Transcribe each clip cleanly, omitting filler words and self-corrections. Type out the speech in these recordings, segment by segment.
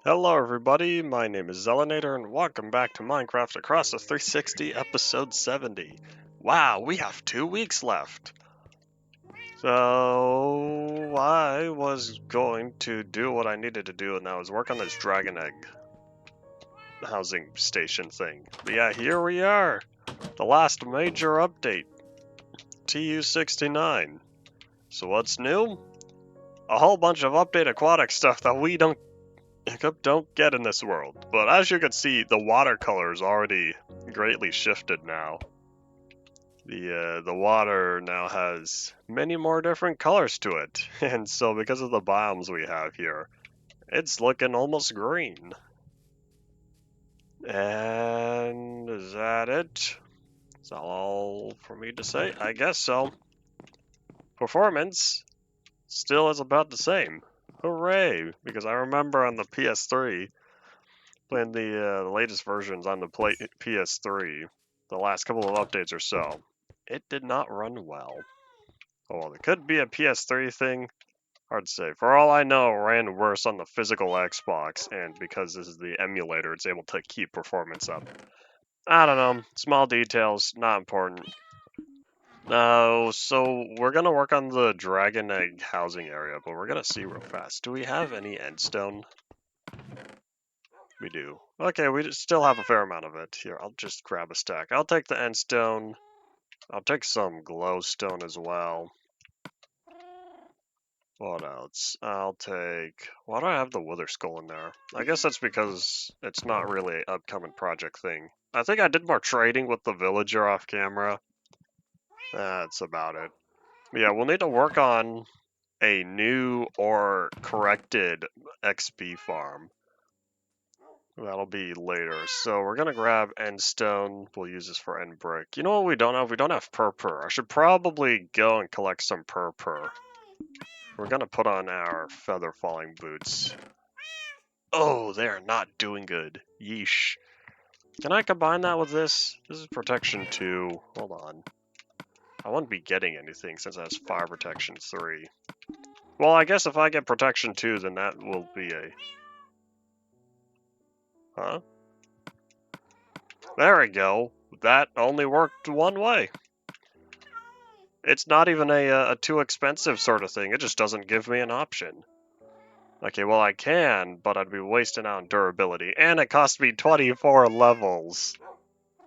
Hello everybody, my name is Zelinator and welcome back to Minecraft Across the 360 episode 70. Wow, we have 2 weeks left. So I was going to do what I needed to do and that was work on this dragon egg housing station thing. But yeah, here we are. The last major update. TU69. So what's new? A whole bunch of update aquatic stuff that we don't get in this world. But as you can see, the watercolor is already greatly shifted now. The water now has many more different colors to it, and so because of the biomes we have here, it's looking almost green. And is that it? Is that all for me to say? I guess so. Performance still is about the same. Hooray! Because I remember on the PS3, playing the latest versions on the PS3, the last couple of updates or so, it did not run well. Oh, well, it could be a PS3 thing. Hard to say. For all I know, it ran worse on the physical Xbox, and because this is the emulator, it's able to keep performance up. I don't know. Small details, not important. So we're gonna work on the dragon egg housing area, but we're gonna see real fast. Do we have any endstone? We do. Okay, we still have a fair amount of it. Here, I'll just grab a stack. I'll take the endstone. I'll take some glowstone as well. What else? I'll take... Why do I have the wither skull in there? I guess that's because it's not really an upcoming project thing. I think I did more trading with the villager off camera. That's about it. But yeah, we'll need to work on a new or corrected XP farm. That'll be later. So we're gonna grab end stone. We'll use this for end brick. You know what we don't have? We don't have purpur. I should probably go and collect some purpur. We're gonna put on our feather falling boots. Oh, they're not doing good. Yeesh. Can I combine that with this? This is protection 2. Hold on. I wouldn't be getting anything since that's fire protection 3. Well, I guess if I get protection 2, then that will be a... Huh? There we go. That only worked one way. It's not even a too expensive sort of thing. It just doesn't give me an option. Okay, well I can, but I'd be wasting out on durability. And it cost me 24 levels.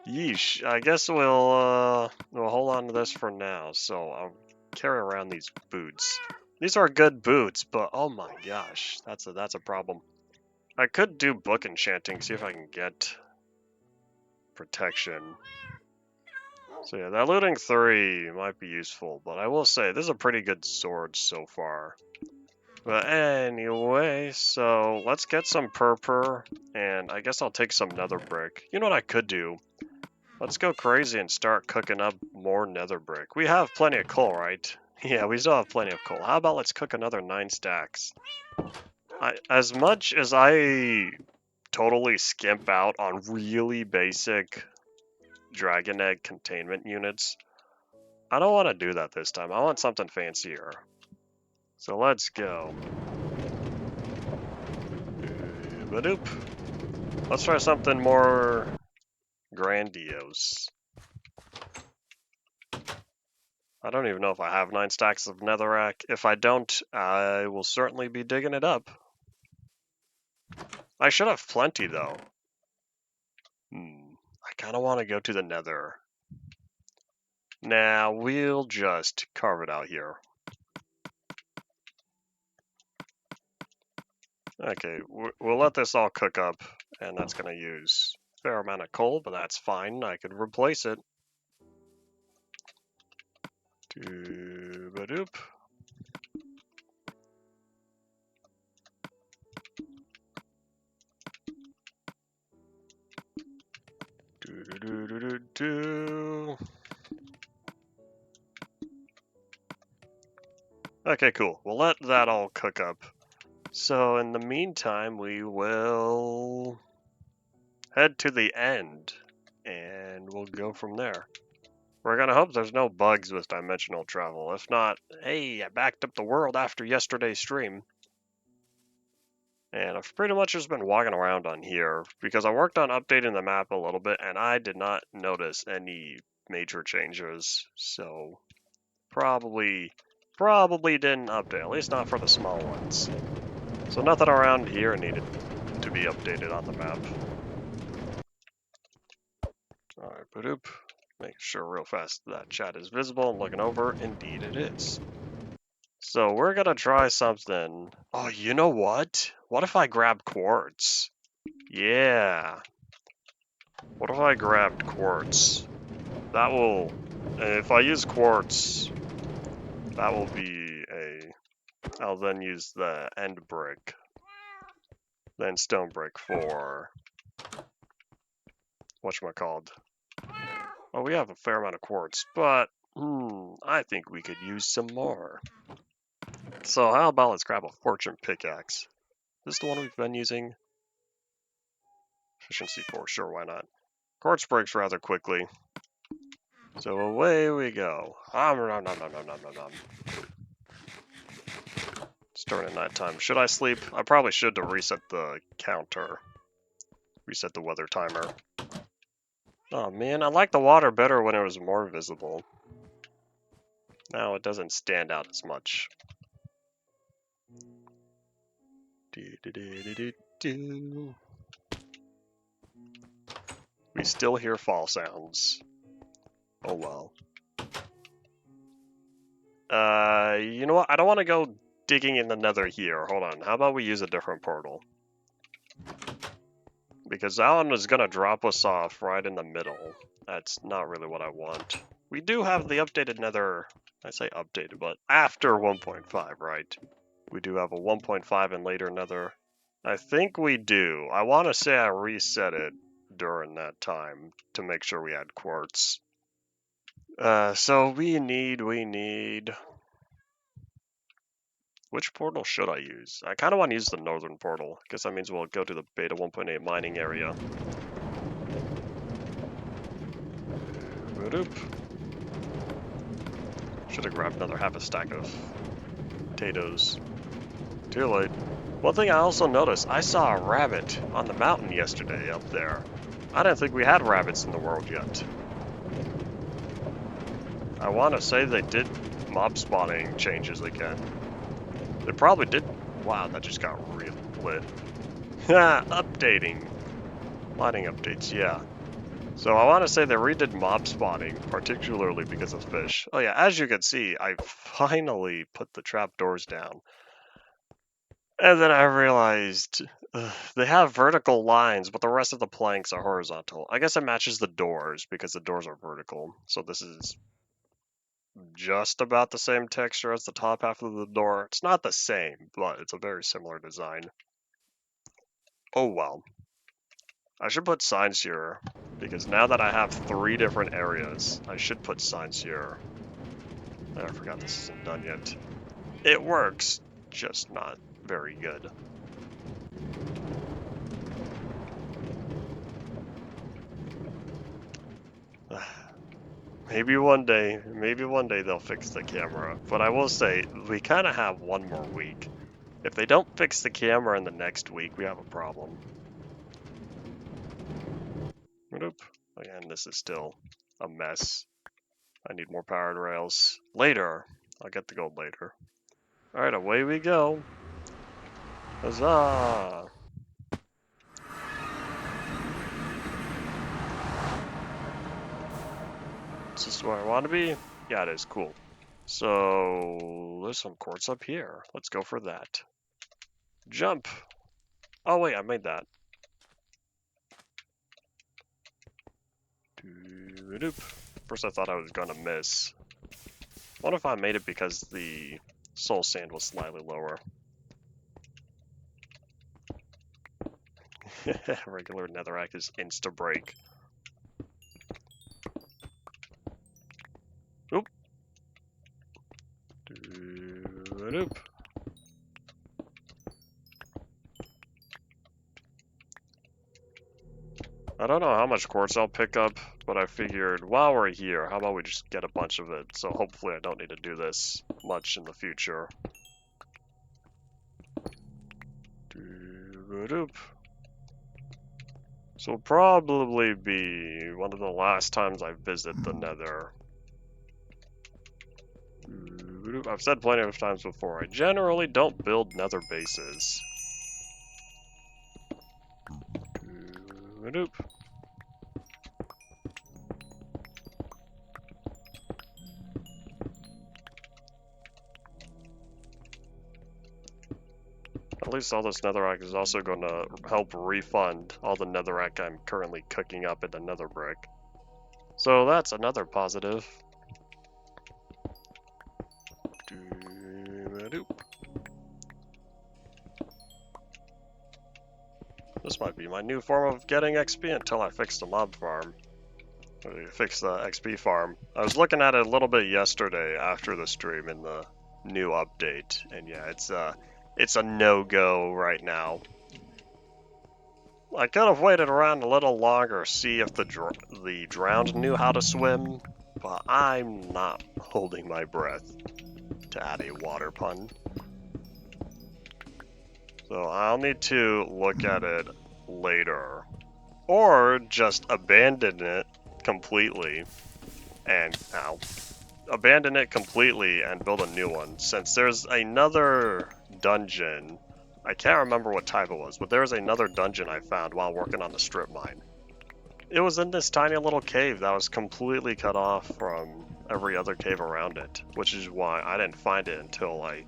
Yeesh. I guess we'll hold on to this for now. So I'll carry around these boots. These are good boots, but oh my gosh, that's a problem. I could do book enchanting, see if I can get protection. So yeah, that looting 3 might be useful, but I will say this is a pretty good sword so far. But anyway, so let's get some purpur, and I guess I'll take some nether brick. You know what I could do? Let's go crazy and start cooking up more nether brick. We have plenty of coal, right? Yeah, we still have plenty of coal. How about let's cook another 9 stacks? As much as I totally skimp out on really basic dragon egg containment units, I don't want to do that this time. I want something fancier. So let's go. Badoop. Let's try something more grandiose. I don't even know if I have 9 stacks of netherrack. If I don't, I will certainly be digging it up. I should have plenty, though. I kind of want to go to the nether. Now, we'll just carve it out here. Okay, we'll let this all cook up, and that's going to use a fair amount of coal, but that's fine. I could replace it. Doo-ba-doop. Do-do-do-do-do-do. Okay, cool. We'll let that all cook up. So in the meantime, we will head to the end, and we'll go from there. We're gonna hope there's no bugs with dimensional travel. If not, hey, I backed up the world after yesterday's stream. And I've pretty much just been walking around on here because I worked on updating the map a little bit and I did not notice any major changes. So probably didn't update, at least not for the small ones. So nothing around here needed to be updated on the map. Alright, boop. Make sure real fast that chat is visible and looking over. Indeed it is. So we're gonna try something. Oh, you know what? What if I grab quartz? Yeah. What if I grabbed quartz? That will, if I use quartz, that will be a, I'll then use the end brick, then stone brick for, whatchamacalled. Oh, we have a fair amount of quartz, but, I think we could use some more. So how about let's grab a fortune pickaxe. Is this the one we've been using? Efficiency 4, sure, why not? Quartz breaks rather quickly. So away we go. Starting at nighttime. Should I sleep? I probably should to reset the counter. Reset the weather timer. Oh man, I like the water better when it was more visible. Now it doesn't stand out as much. We still hear fall sounds. Oh well. You know what? I don't want to go digging in the nether here. Hold on. How about we use a different portal? Because that one is going to drop us off right in the middle. That's not really what I want. We do have the updated nether. I say updated, but after 1.5, right? We do have a 1.5 and later nether. I think we do. I want to say I reset it during that time to make sure we had quartz. So we need... Which portal should I use? I kind of want to use the northern portal. I guess that means we'll go to the beta 1.8 mining area. Should have grabbed another half a stack of potatoes. Too late. One thing I also noticed, I saw a rabbit on the mountain yesterday up there. I didn't think we had rabbits in the world yet. I want to say they did mob spawning changes again. They probably did. Wow, that just got really lit. Updating. Lighting updates, yeah. So I want to say they redid mob spawning, particularly because of fish. Oh yeah, as you can see, I finally put the trapdoors down. And then I realized they have vertical lines, but the rest of the planks are horizontal. I guess it matches the doors because the doors are vertical. So this is just about the same texture as the top half of the door. It's not the same, but it's a very similar design. Oh well. I should put signs here, because now that I have 3 different areas, I should put signs here. I forgot this isn't done yet. It works, just not very good. Maybe one day they'll fix the camera. But I will say, we kind of have 1 more week. If they don't fix the camera in the next week, we have a problem. Nope. Again, this is still a mess. I need more powered rails. Later. I'll get the gold later. Alright, away we go. Huzzah! Is this where I want to be? Yeah, it is. Cool. So, there's some quartz up here. Let's go for that. Jump! Oh wait, I made that. First I thought I was gonna miss. What if I made it because the soul sand was slightly lower? Regular netherrack is insta-break. Oop. Doop. I don't know how much quartz I'll pick up, but I figured while we're here, how about we just get a bunch of it, so hopefully I don't need to do this much in the future. This will probably be one of the last times I visit the Nether. I've said plenty of times before, I generally don't build Nether bases. At least all this netherrack is also going to help refund all the netherrack I'm currently cooking up in the nether brick. So that's another positive. This might be my new form of getting XP until I fix the mob farm. Or fix the XP farm. I was looking at it a little bit yesterday after the stream in the new update, and yeah, it's a no-go right now. I could have waited around a little longer, see if the drowned knew how to swim, but I'm not holding my breath to add a water pun. So I'll need to look at it later, or just abandon it completely and abandon it completely and build a new one, since there's another dungeon. I can't remember what type it was, but there was another dungeon I found while working on the strip mine. It was in this tiny little cave that was completely cut off from every other cave around it, which is why I didn't find it until I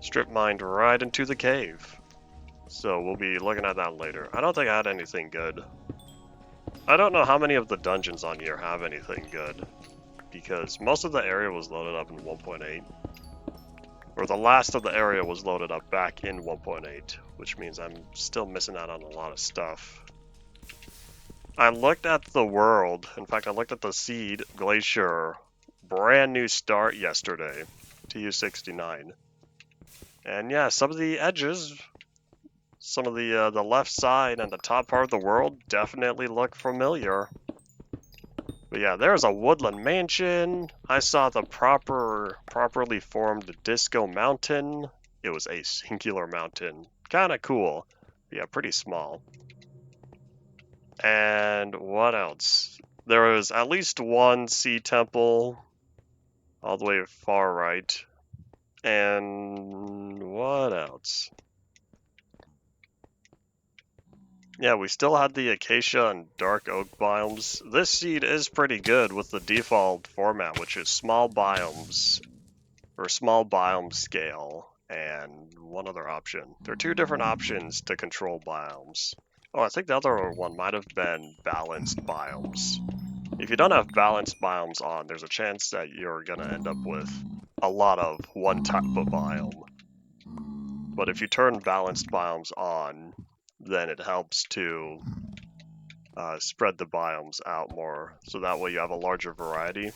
strip mined right into the cave. So we'll be looking at that later. I don't think I had anything good. I don't know how many of the dungeons on here have anything good, because most of the area was loaded up in 1.8. Or the last of the area was loaded up back in 1.8, which means I'm still missing out on a lot of stuff. I looked at the world, in fact I looked at the Seed Glacier brand new start yesterday, TU69. And yeah, some of the edges, some of the left side and the top part of the world definitely look familiar. But yeah, there's a woodland mansion. I saw the properly formed Disco Mountain. It was a singular mountain. Kind of cool. Yeah, pretty small. And what else? There was at least one sea temple all the way far right. And what else? Yeah, we still had the acacia and dark oak biomes. This seed is pretty good with the default format, which is small biomes, or small biome scale, and one other option. There are two different options to control biomes. Oh, I think the other one might have been balanced biomes. If you don't have balanced biomes on, there's a chance that you're gonna end up with a lot of one type of biome. But if you turn balanced biomes on, then it helps to spread the biomes out more, so that way you have a larger variety.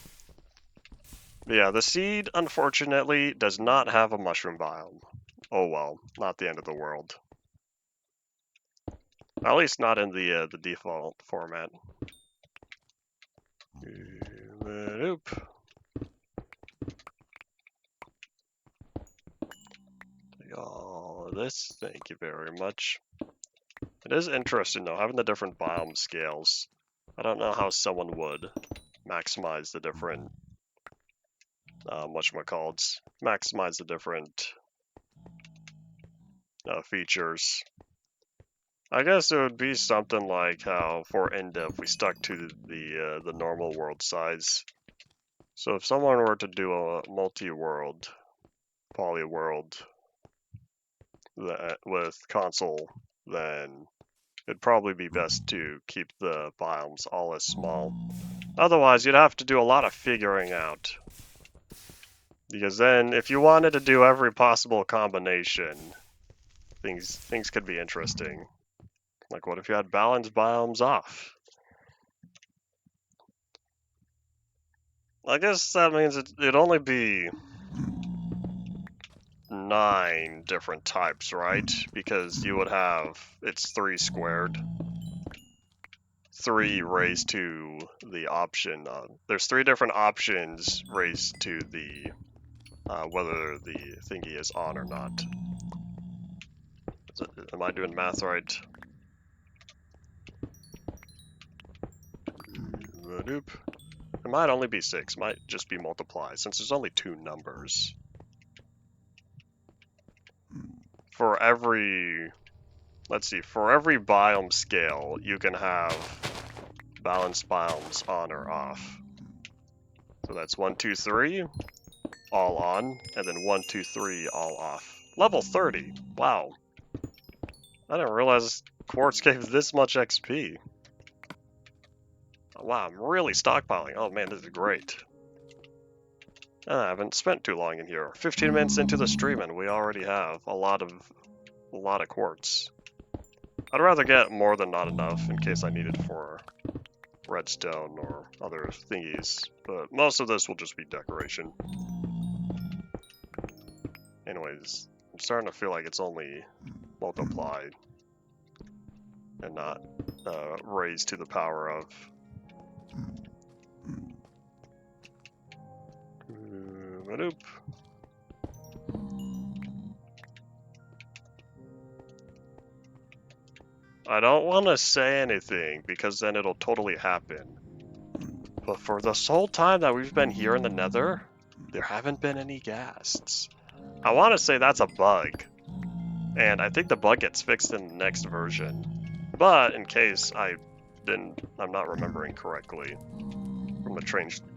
But yeah, the seed, unfortunately, does not have a mushroom biome. Oh well, not the end of the world. At least not in the default format. Take all of this, thank you very much. It is interesting though, having the different biome scales. I don't know how someone would maximize the different, maximize the different features. I guess it would be something like how for Endiv we stuck to the normal world size. So if someone were to do a multi-world, poly-world with console, then it'd probably be best to keep the biomes all as small. Otherwise, you'd have to do a lot of figuring out. Because then, if you wanted to do every possible combination, things could be interesting. Like, what if you had balanced biomes off? I guess that means it'd only be 9 different types, right? Because you would have, it's 3 squared. 3 raised to the option. There's 3 different options raised to the whether the thingy is on or not. Am I doing math right? It might only be 6, might just be multiply, since there's only 2 numbers. For every, let's see, for every biome scale, you can have balanced biomes on or off. So that's 1, 2, 3, all on, and then 1, 2, 3, all off. Level 30, wow. I didn't realize quartz gave this much XP. Wow, I'm really stockpiling. Oh man, this is great. I haven't spent too long in here. 15 minutes into the stream and we already have a lot of quartz. I'd rather get more than not enough in case I need it for redstone or other thingies, but most of this will just be decoration. Anyways, I'm starting to feel like it's only multiplied and not raised to the power of. I don't want to say anything because then it'll totally happen. But for this whole time that we've been here in the Nether, there haven't been any ghasts. I want to say that's a bug, and I think the bug gets fixed in the next version. But in case I'm not remembering correctly from the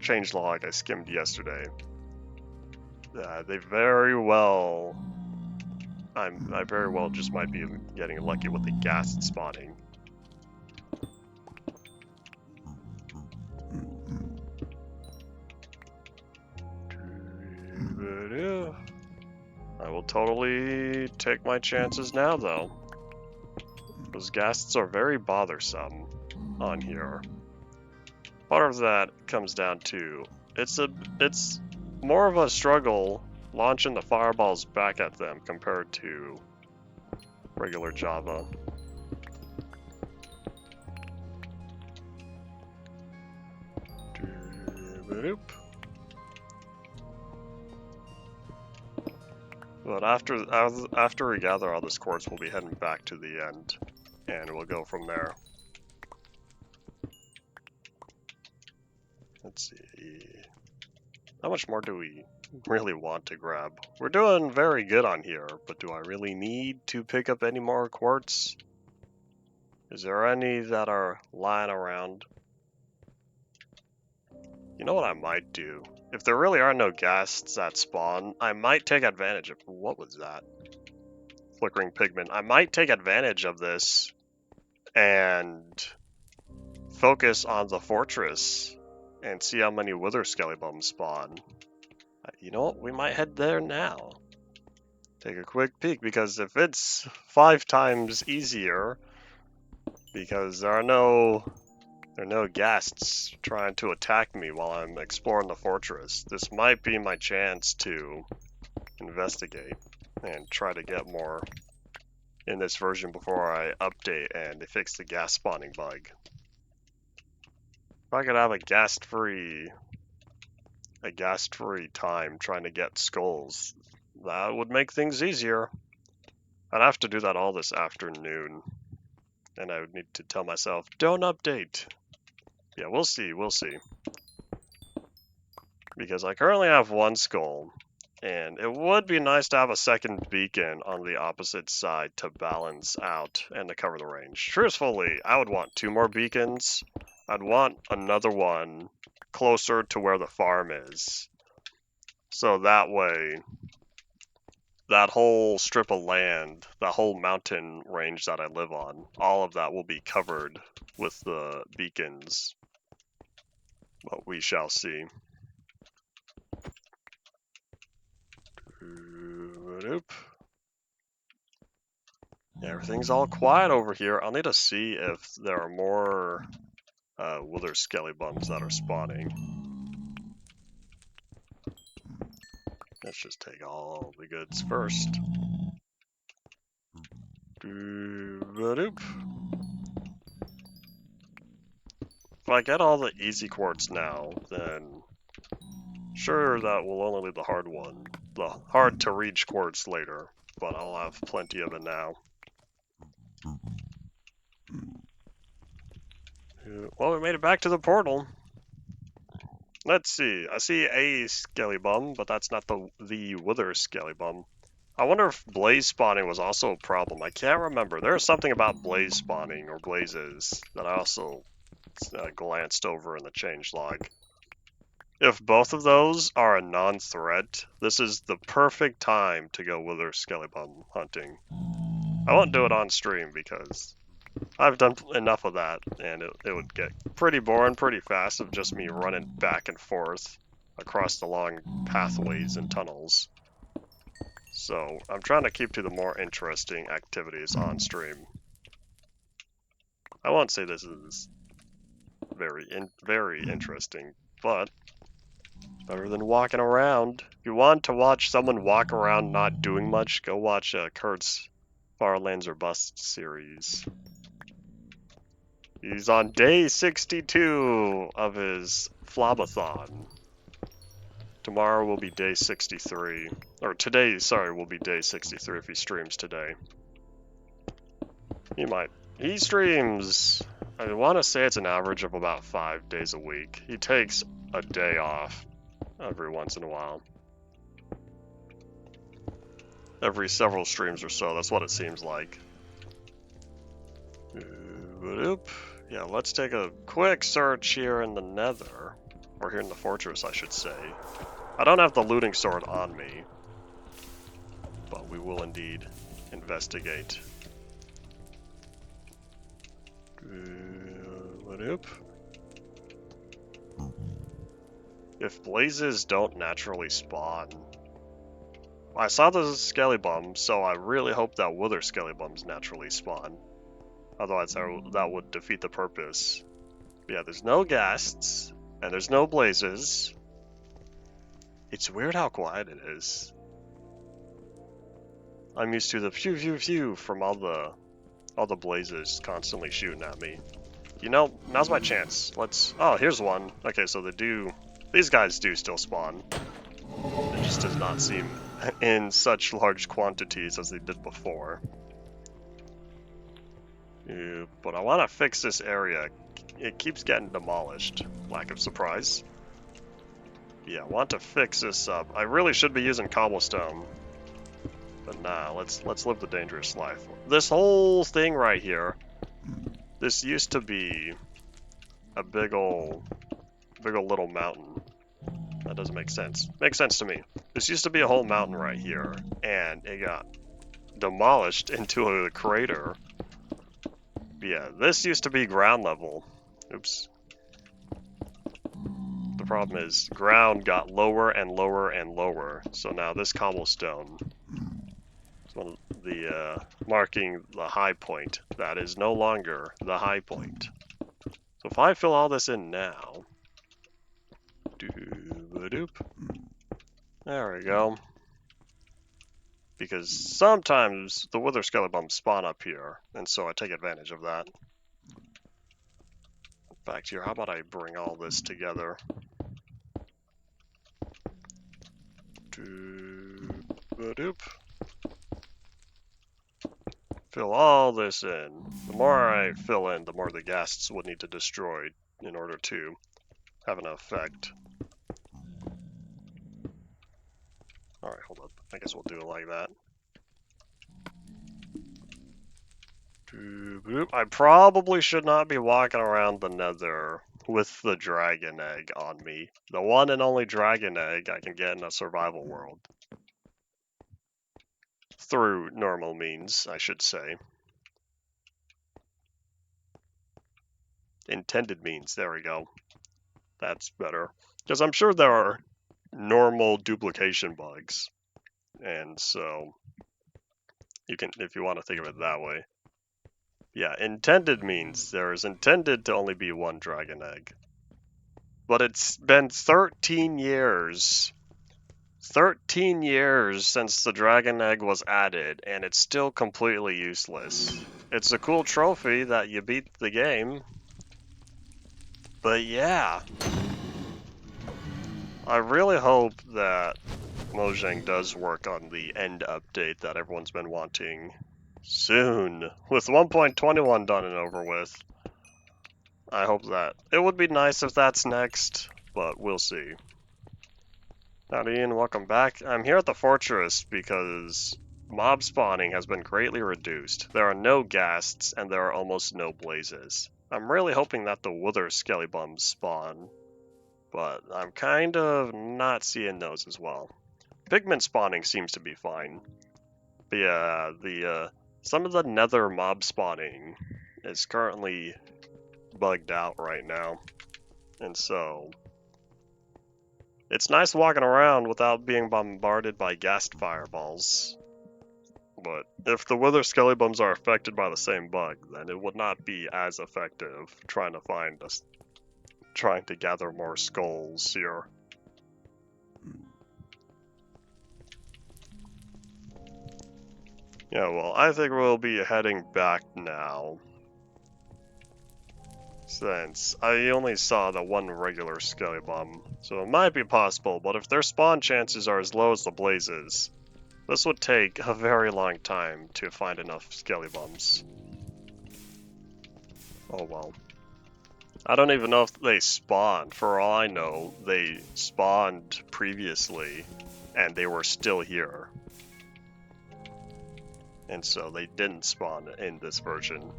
change log I skimmed yesterday, they very well. I very well just might be getting lucky with the ghast spawning. I will totally take my chances now, though. Those ghasts are very bothersome on here. Part of that comes down to it's more of a struggle launching the fireballs back at them compared to regular Java. But after we gather all this quartz, we'll be heading back to the end, and we'll go from there. Let's see. How much more do we really want to grab? We're doing very good on here, but do I really need to pick up any more quartz? Is there any that are lying around? You know what I might do? If there really are no ghasts that spawn, I might take advantage of... What was that? Flickering pigment. I might take advantage of this and focus on the fortress and see how many wither skelebums spawn. You know what? We might head there now. Take a quick peek, because if it's 5 times easier, because there are no ghasts trying to attack me while I'm exploring the fortress, this might be my chance to investigate and try to get more in this version before I update and they fix the ghast spawning bug. If I could have a ghast-free time trying to get skulls, that would make things easier. I'd have to do that all this afternoon, and I would need to tell myself, don't update. Yeah, we'll see. Because I currently have 1 skull, and it would be nice to have a second beacon on the opposite side to balance out and to cover the range. Truthfully, I would want 2 more beacons. I'd want another one closer to where the farm is. So that way, that whole strip of land, that whole mountain range that I live on, all of that will be covered with the beacons. But we shall see. Yeah, everything's all quiet over here. I'll need to see if there are more wither skelebums that are spawning. Let's just take all the goods first. If I get all the easy quartz now, then sure, that will only leave the hard to reach quartz later, but I'll have plenty of it now. Well, we made it back to the portal. Let's see. I see a skelly bum, but that's not the wither skelly bum. I wonder if blaze spawning was also a problem. I can't remember. There's something about blaze spawning or blazes that I also glanced over in the changelog. If both of those are a non-threat, this is the perfect time to go wither skelly bum hunting. I won't do it on stream because I've done enough of that, and it would get pretty boring pretty fast of just me running back and forth across the long pathways and tunnels. So I'm trying to keep to the more interesting activities on stream. I won't say this is very interesting, but it's better than walking around. If you want to watch someone walk around not doing much, go watch Kurt's Far Lands or Bust series. He's on day 62 of his Flobathon. Tomorrow will be day 63. Or today, sorry, will be day 63 if he streams today. He might. He streams, I want to say it's an average of about 5 days a week. He takes a day off every once in a while. Every several streams or so, that's what it seems like. Yeah, let's take a quick search here in the Nether. Or here in the fortress, I should say. I don't have the looting sword on me, but we will indeed investigate. If blazes don't naturally spawn... I saw the skelly bum, so I really hope that wither skelly bums naturally spawn. Otherwise, that would defeat the purpose. But yeah, there's no ghasts, and there's no blazes. It's weird how quiet it is. I'm used to the phew phew phew from all the blazes constantly shooting at me. You know, now's my chance. Oh, here's one. Okay, so these guys do still spawn. It just does not seem in such large quantities as they did before. Yeah, but I want to fix this area. It keeps getting demolished. Lack of surprise. Yeah, I want to fix this up. I really should be using cobblestone. But nah, let's live the dangerous life. This whole thing right here, this used to be a big ol' little mountain. That doesn't make sense. Makes sense to me. This used to be a whole mountain right here, and it got demolished into a crater. But yeah, this used to be ground level. Oops. The problem is, ground got lower and lower and lower, so now this cobblestone is one of the marking the high point. That is no longer the high point. So if I fill all this in now, there we go. Because sometimes the wither skelly spawn up here, and so I take advantage of that. Back here, how about I bring all this together? Fill all this in. The more I fill in, the more the ghasts would need to destroy in order to have an effect. Alright, hold up. I guess we'll do it like that. I probably should not be walking around the Nether with the dragon egg on me. The one and only dragon egg I can get in a survival world. Through normal means, I should say. Intended means, there we go. That's better. Because I'm sure there are normal duplication bugs. And so, you can, if you want to think of it that way. Yeah, intended means there is intended to only be one dragon egg. But it's been 13 years. 13 years since the dragon egg was added, and it's still completely useless. It's a cool trophy that you beat the game. But yeah. I really hope that Mojang does work on the end update that everyone's been wanting soon. With 1.21 done and over with, I hope that. It would be nice if that's next, but we'll see. Howdy Ian, welcome back. I'm here at the fortress because mob spawning has been greatly reduced. There are no ghasts and there are almost no blazes. I'm really hoping that the wither skellybums spawn, but I'm kind of not seeing those as well. Pigment spawning seems to be fine. But yeah, some of the nether mob spawning is currently bugged out right now. And so it's nice walking around without being bombarded by ghast fireballs. But if the wither skellybums are affected by the same bug, then it would not be as effective trying to gather more skulls here. Yeah, well, I think we'll be heading back now. Since I only saw the one regular skellybum, so it might be possible, but if their spawn chances are as low as the blazes, this would take a very long time to find enough skellybums. Oh well. I don't even know if they spawned. For all I know, they spawned previously, and they were still here. And so they didn't spawn in this version.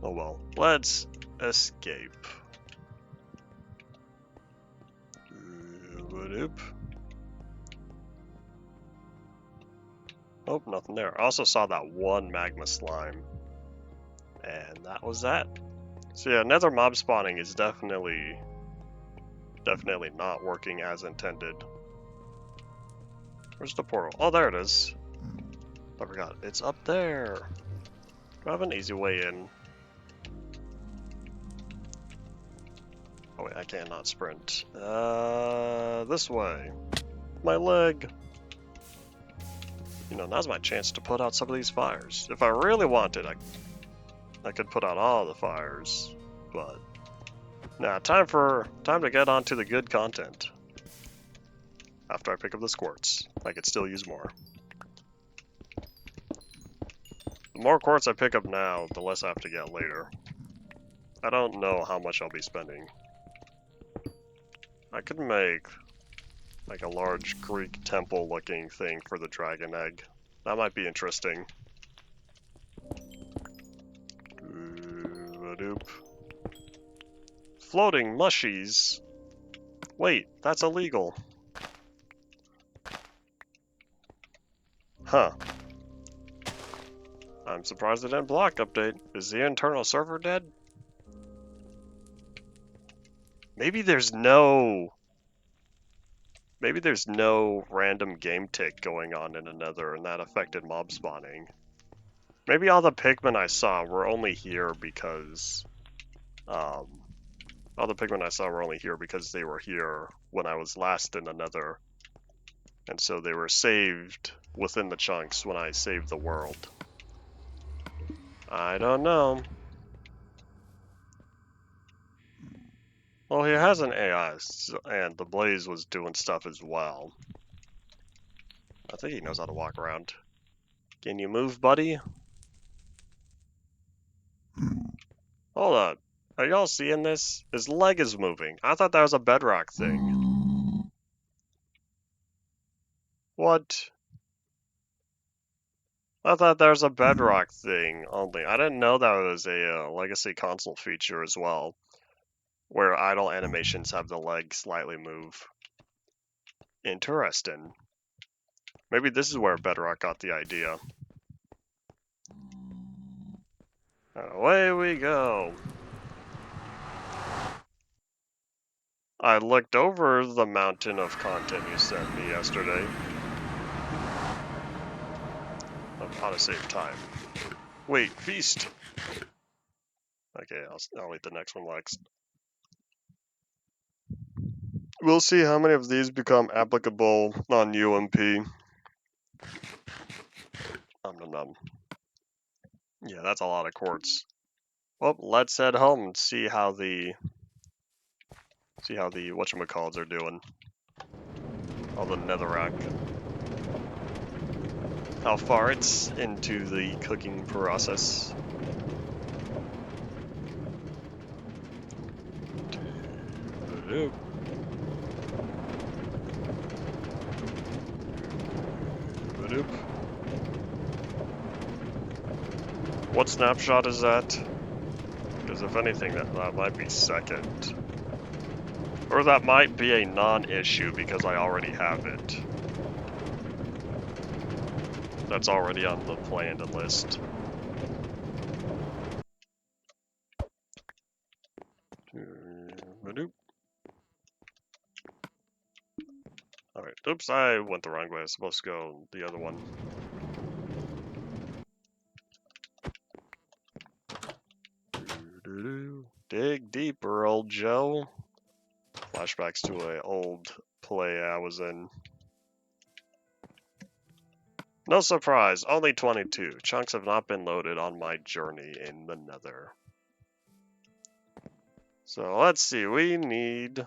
Oh well, let's escape. Oh, nothing there. I also saw that one magma slime. And that was that. So yeah, nether mob spawning is definitely not working as intended. Where's the portal? Oh, there it is. I forgot. It's up there. Do I have an easy way in? Oh wait, I cannot sprint. This way. My leg. You know, now's my chance to put out some of these fires. If I really wanted, I could put out all the fires, but now time to get on to the good content. After I pick up the quartz, I could still use more. The more quartz I pick up now, the less I have to get later. I don't know how much I'll be spending. I could make like a large Greek temple looking thing for the dragon egg. That might be interesting. Floating mushies. Wait, that's illegal. Huh. I'm surprised it didn't block update. Is the internal server dead? Maybe there's no random game tick going on in Nether, and that affected mob spawning. Maybe all the pigmen I saw were only here because they were here when I was last in the Nether. And so they were saved within the chunks when I saved the world. I don't know. Well, he has an AI, and the blaze was doing stuff as well. I think he knows how to walk around. Can you move, buddy? Hold on. Are y'all seeing this? His leg is moving. I thought that was a bedrock thing. What? I thought there was a bedrock thing only. I didn't know that was a legacy console feature as well, where idle animations have the leg slightly move. Interesting. Maybe this is where Bedrock got the idea. And away we go. I looked over the mountain of content you sent me yesterday. Of how to save time. Wait, feast! Okay, I'll eat the next one next. We'll see how many of these become applicable on UMP. Nom nom. Yeah, that's a lot of quartz. Well, let's head home and see how the whatchamacallits are doing. All the netherrack. How far it's into the cooking process. Oop. Oop. What snapshot is that? Because if anything, that might be second. Or that might be a non-issue because I already have it. That's already on the planned list. Alright, oops, I went the wrong way. I was supposed to go the other one. Dig deeper, old Joe. Flashbacks to an old play I was in. No surprise, only 22. Chunks have not been loaded on my journey in the Nether. So let's see, we need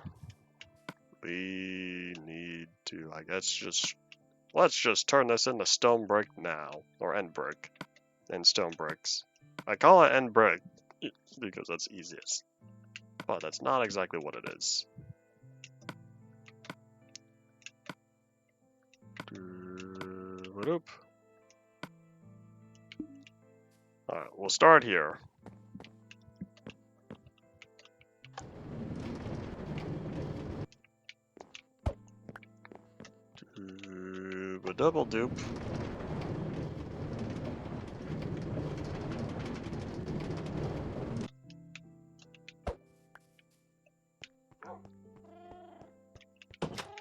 to, I guess, let's just turn this into stone brick now, or end brick, and stone bricks. I call it end brick because that's easiest, but that's not exactly what it is. Alright, we'll start here. A double dupe.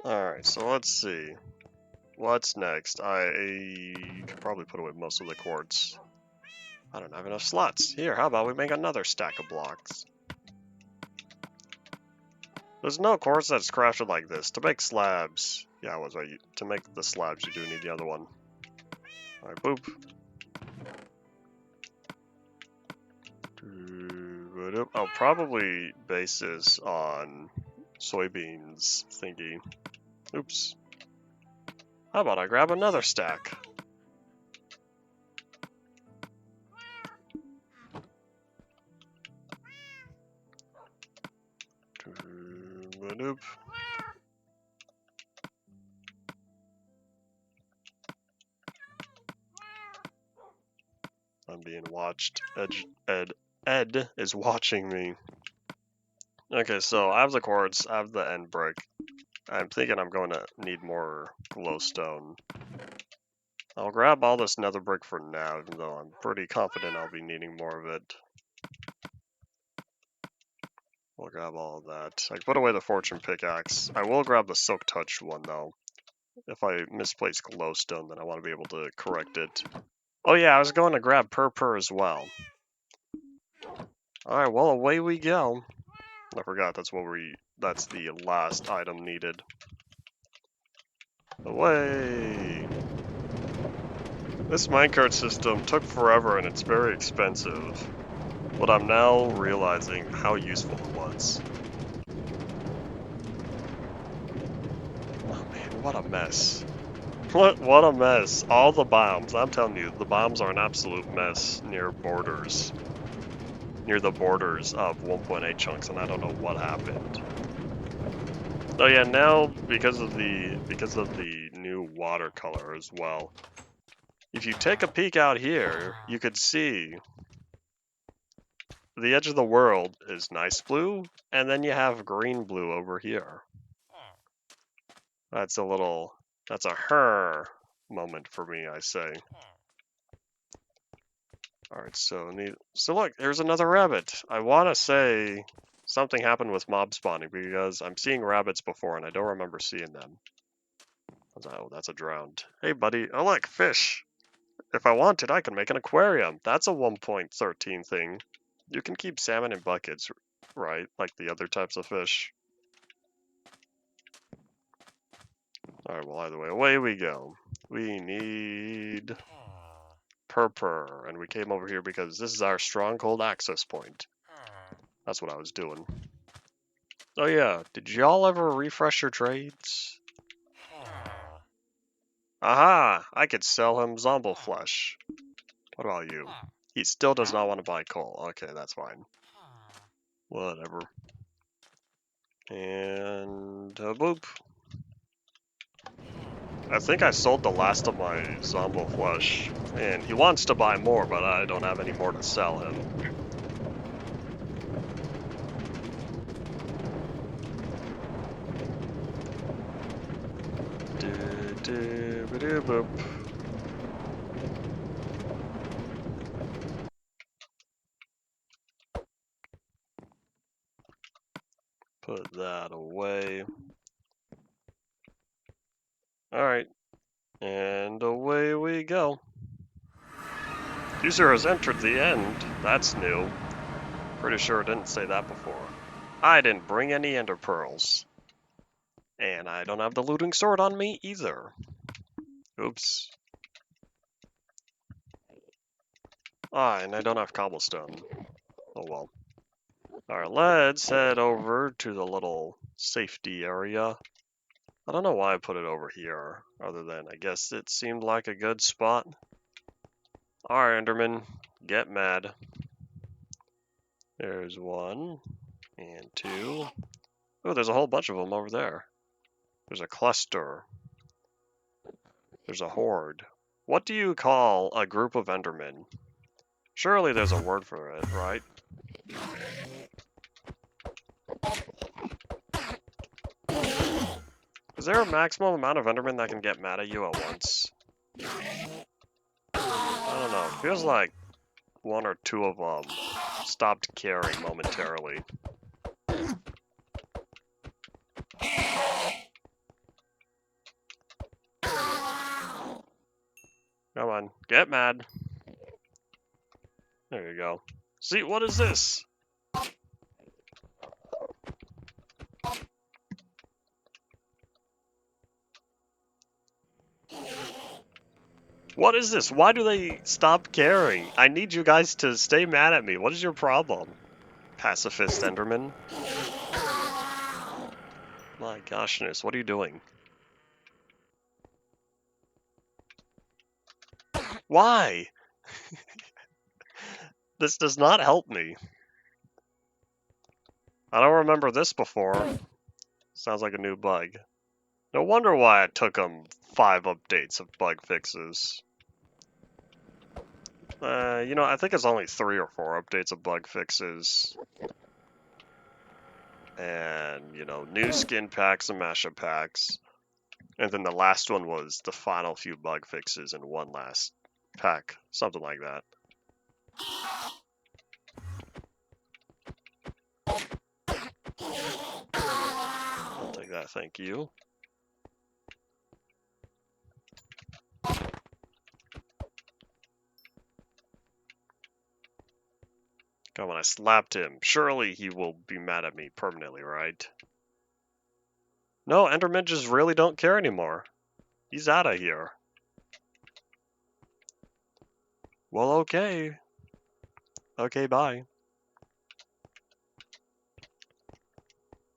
Alright, so let's see. What's next? I could probably put away most of the quartz. I don't have enough slots. Here, how about we make another stack of blocks? There's no quartz that's crafted like this. To make slabs, yeah, I was right. To make the slabs, you do need the other one. Alright, boop. I'll probably base this on soybeans thingy. Oops. How about I grab another stack? I'm being watched. Ed is watching me. Okay, so I have the quartz, I have the end brick. I'm thinking I'm going to need more glowstone. I'll grab all this nether brick for now, even though I'm pretty confident I'll be needing more of it. We'll grab all of that. I put away the fortune pickaxe. I will grab the silk touch one though. If I misplace glowstone, then I want to be able to correct it. Oh yeah, I was going to grab purpur as well. Alright, well away we go. I forgot that's the last item needed. Away! This minecart system took forever and it's very expensive, but I'm now realizing how useful it was. Oh man, what a mess. What a mess. All the bombs, I'm telling you, the bombs are an absolute mess near the borders of 1.8 chunks, and I don't know what happened. Oh yeah, now because of the new watercolor as well. If you take a peek out here, you could see the edge of the world is nice blue, and then you have green blue over here. That's a her moment for me, I say. Alright, so look, there's another rabbit. I want to say something happened with mob spawning because I'm seeing rabbits before and I don't remember seeing them. Oh, that's a drowned. Hey buddy, oh look, fish. If I wanted, I could make an aquarium. That's a 1.13 thing. You can keep salmon in buckets, right? Like the other types of fish. Alright, well either way, away we go. We need purpur, and we came over here because this is our stronghold access point. That's what I was doing. Oh yeah, did y'all ever refresh your trades? Aha! I could sell him zombie flesh. What about you? He still does not want to buy coal. Okay, that's fine. Whatever. And boop. I think I sold the last of my Zombo flesh, and he wants to buy more, but I don't have any more to sell him. Boop. Put that away. Alright, and away we go. User has entered the end. That's new. Pretty sure it didn't say that before. I didn't bring any ender pearls. And I don't have the looting sword on me either. Oops. Ah, and I don't have cobblestone. Oh well. Alright, let's head over to the little safety area. I don't know why I put it over here, other than I guess it seemed like a good spot. Alright, Enderman, get mad. There's one, and two. Oh, there's a whole bunch of them over there. There's a cluster. There's a horde. What do you call a group of Endermen? Surely there's a word for it, right? Is there a maximum amount of Endermen that can get mad at you at once? I don't know. It feels like one or two of them stopped caring momentarily. Come on, get mad. There you go. See, what is this? What is this? Why do they stop caring? I need you guys to stay mad at me. What is your problem? Pacifist Enderman? My goshness, what are you doing? Why? This does not help me. I don't remember this before. Sounds like a new bug. No wonder why it took them 5 updates of bug fixes. You know, I think it's only 3 or 4 updates of bug fixes. And, you know, new skin packs and mashup packs. And then the last one was the final few bug fixes and one last pack. Something like that. I'll take that, thank you. Come on, I slapped him. Surely he will be mad at me permanently, right? No, Endermen just really don't care anymore. He's out of here. Well, okay. Okay, bye.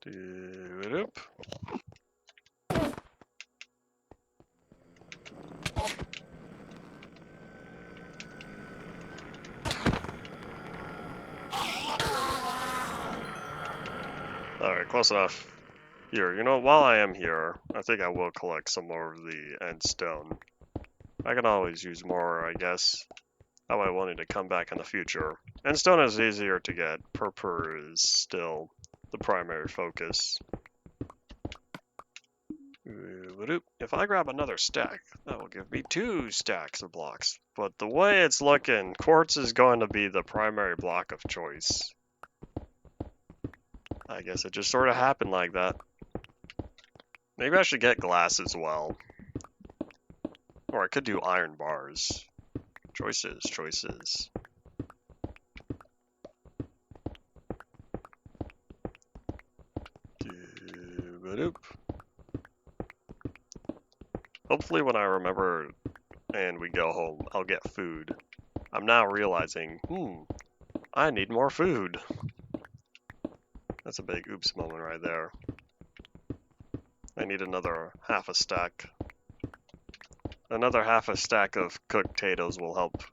Doop. Alright, close enough. Here, you know, while I am here, I think I will collect some more of the end stone. I can always use more, I guess. That way I wanted to come back in the future. End stone is easier to get. Purple is still the primary focus. If I grab another stack, that will give me 2 stacks of blocks. But the way it's looking, quartz is going to be the primary block of choice. I guess it just sort of happened like that. Maybe I should get glass as well. Or I could do iron bars. Choices, choices. Hopefully when I remember and we go home, I'll get food. I'm now realizing, I need more food. That's a big oops moment right there. I need another half a stack. Another half a stack of cooked potatoes will help.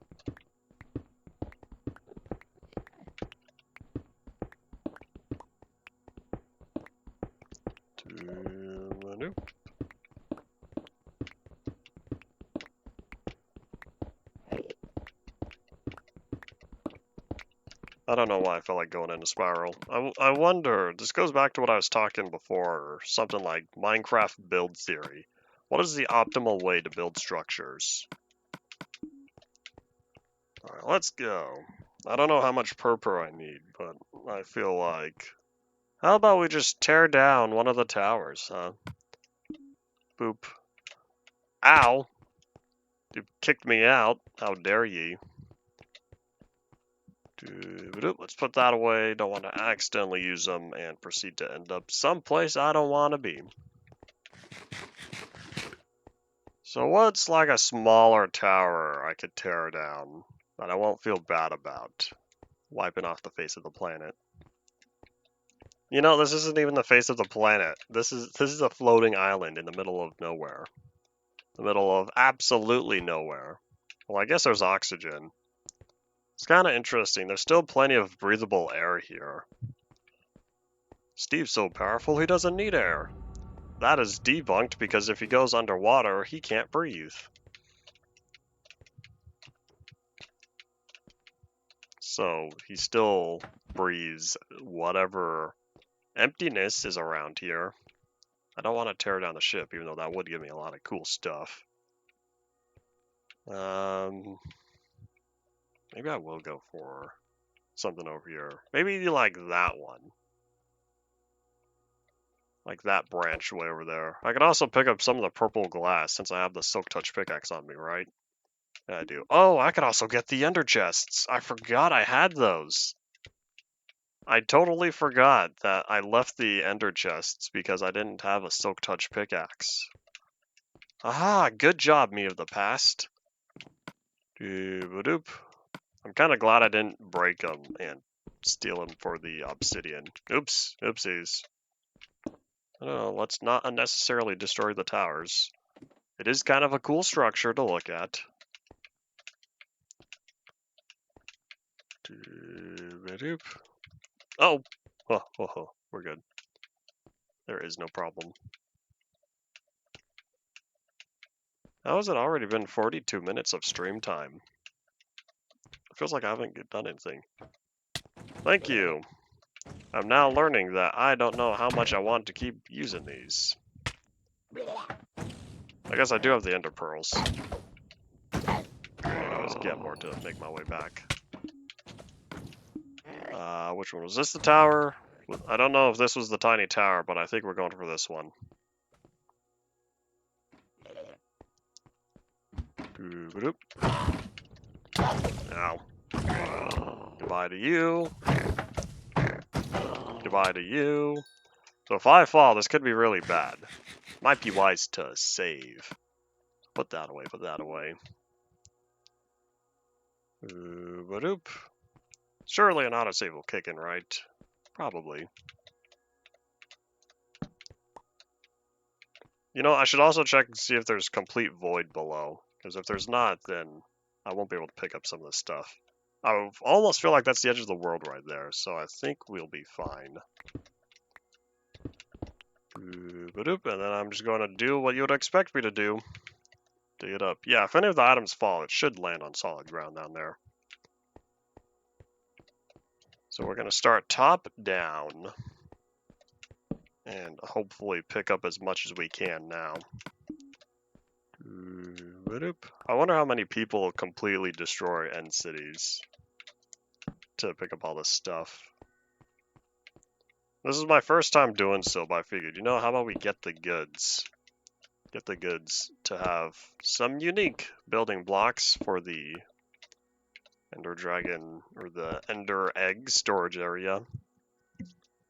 Nope. I don't know why I felt like going in a spiral. I wonder, this goes back to what I was talking before, something like Minecraft build theory. What is the optimal way to build structures? Alright, let's go. I don't know how much purple I need, but I feel like... How about we just tear down one of the towers, huh? Boop. Ow! You kicked me out. How dare ye? Let's put that away. Don't want to accidentally use them and proceed to end up someplace I don't want to be. So what's like a smaller tower I could tear down that I won't feel bad about wiping off the face of the planet? You know, this isn't even the face of the planet. This is a floating island in the middle of nowhere. The middle of absolutely nowhere. Well, I guess there's oxygen. It's kind of interesting. There's still plenty of breathable air here. Steve's so powerful he doesn't need air. That is debunked because if he goes underwater, he can't breathe. So he still breathes whatever emptiness is around here. I don't want to tear down the ship, even though that would give me a lot of cool stuff. Maybe I will go for something over here. Maybe like that one. Like that branch way over there. I could also pick up some of the purple glass since I have the Silk Touch pickaxe on me, right? Yeah, I do. Oh, I could also get the ender chests. I forgot I had those. I totally forgot that I left the ender chests because I didn't have a Silk Touch pickaxe. Aha, good job, me of the past. Doo-ba-doop. I'm kind of glad I didn't break them and steal them for the obsidian. Oops, oopsies. Oh, let's not unnecessarily destroy the towers. It is kind of a cool structure to look at. Doo-ba-doop. Oh, we're good. There is no problem. How has it already been 42 minutes of stream time? It feels like I haven't done anything. Thank you. I'm now learning that I don't know how much I want to keep using these. I guess I do have the ender pearls. I can always get more to make my way back. Which one was this? The tower? I don't know if this was the tiny tower, but I think we're going for this one. Ow. Goodbye to you. Goodbye to you. So if I fall, this could be really bad. Might be wise to save. Put that away, put that away. Ba-doop. Surely an autosave will kick in, right? Probably. You know, I should also check and see if there's complete void below. Because if there's not, then I won't be able to pick up some of this stuff. I almost feel like that's the edge of the world right there, so I think we'll be fine. Ba-doop, and then I'm just going to do what you would expect me to do. Dig it up. Yeah, if any of the items fall, it should land on solid ground down there. So we're going to start top down. And hopefully pick up as much as we can now. I wonder how many people completely destroy end cities to pick up all this stuff. This is my first time doing so, but I figured, you know, how about we get the goods? Get the goods to have some unique building blocks for the Ender Dragon, or the Ender Egg storage area.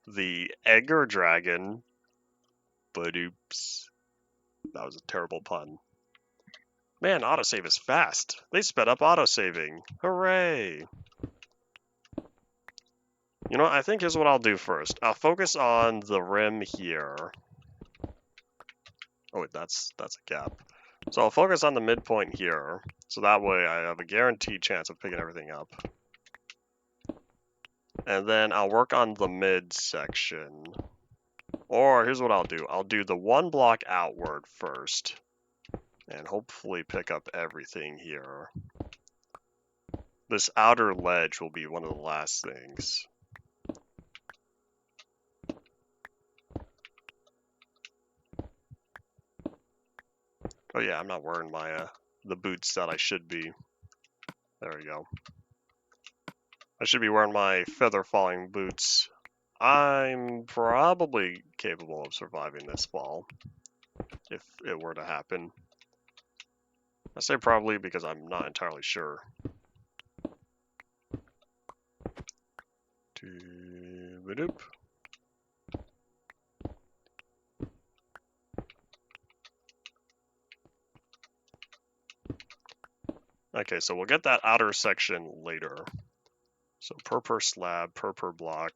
The Egger Dragon. But oops. That was a terrible pun. Man, autosave is fast. They sped up autosaving. Hooray! You know, I think here's what I'll do first. I'll focus on the rim here. Oh wait, that's a gap. So I'll focus on the midpoint here. So that way I have a guaranteed chance of picking everything up. And then I'll work on the mid section. Or here's what I'll do. I'll do the one block outward first. And hopefully pick up everything here. This outer ledge will be one of the last things. Oh yeah, I'm not wearing my the boots that I should be. There we go. I should be wearing my feather falling boots. I'm probably capable of surviving this fall, if it were to happen. I say probably because I'm not entirely sure. Doo-ba-doop. Okay, so we'll get that outer section later. So per slab, per block.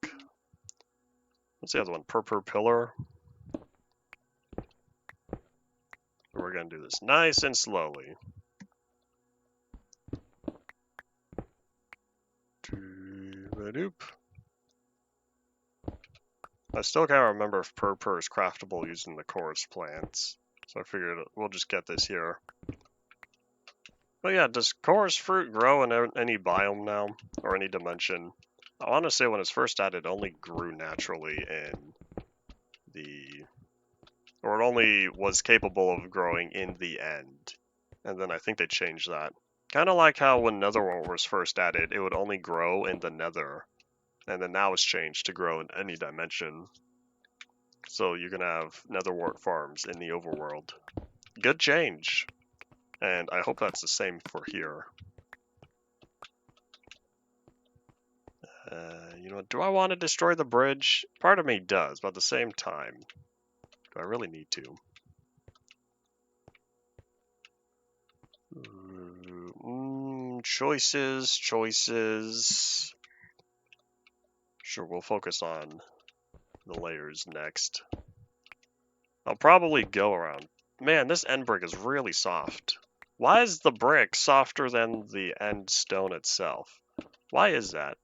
What's the other one? Per pillar. We're going to do this nice and slowly. Doo-ba-doop. I still can't remember if per is craftable using the chorus plants. So I figured we'll just get this here. But yeah, does chorus fruit grow in any biome now? Or any dimension? I want to say when it's first added, it only grew naturally in the... Or it only was capable of growing in the end. And then I think they changed that. Kind of like how when Netherworld was first added, it would only grow in the Nether. And then now it's changed to grow in any dimension. So you can have Netherwort farms in the overworld. Good change. And I hope that's the same for here. You know, do I want to destroy the bridge? Part of me does, but at the same time, do I really need to? Choices. Sure, we'll focus on the layers next. I'll probably go around. Man, this end brick is really soft. Why is the brick softer than the end stone itself? Why is that?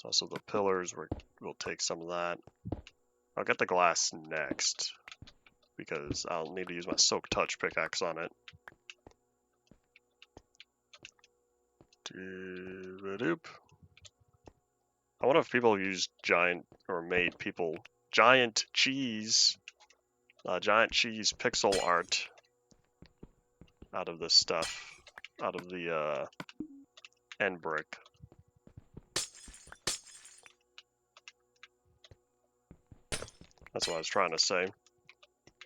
Also, the pillars, we'll take some of that. I'll get the glass next, because I'll need to use my Soak Touch pickaxe on it. Doo-ba-doop. I wonder if people use giant cheese pixel art out of this stuff, out of the end brick. That's what I was trying to say.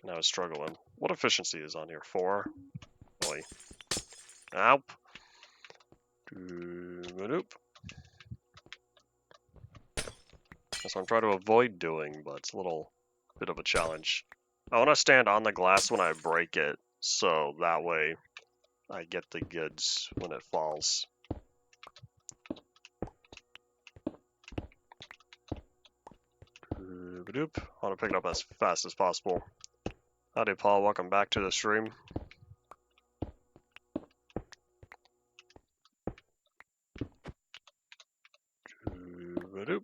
And I was struggling. What efficiency is on here? 4? Boy. Ow. Doo-ba-doop. That's what I'm trying to avoid doing, but it's a little bit of a challenge. I want to stand on the glass when I break it, so that way I get the goods when it falls. Doo-ba-doop. I want to pick it up as fast as possible. Howdy, Paul. Welcome back to the stream. Doo-ba-doop.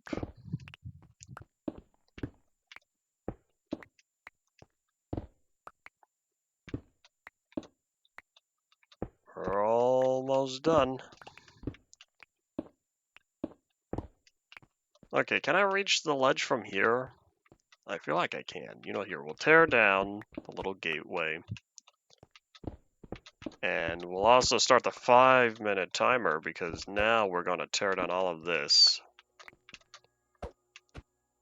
We're almost done. Okay, can I reach the ledge from here? I feel like I can. You know, here, we'll tear down the little gateway. And we'll also start the 5-minute timer, because now we're going to tear down all of this.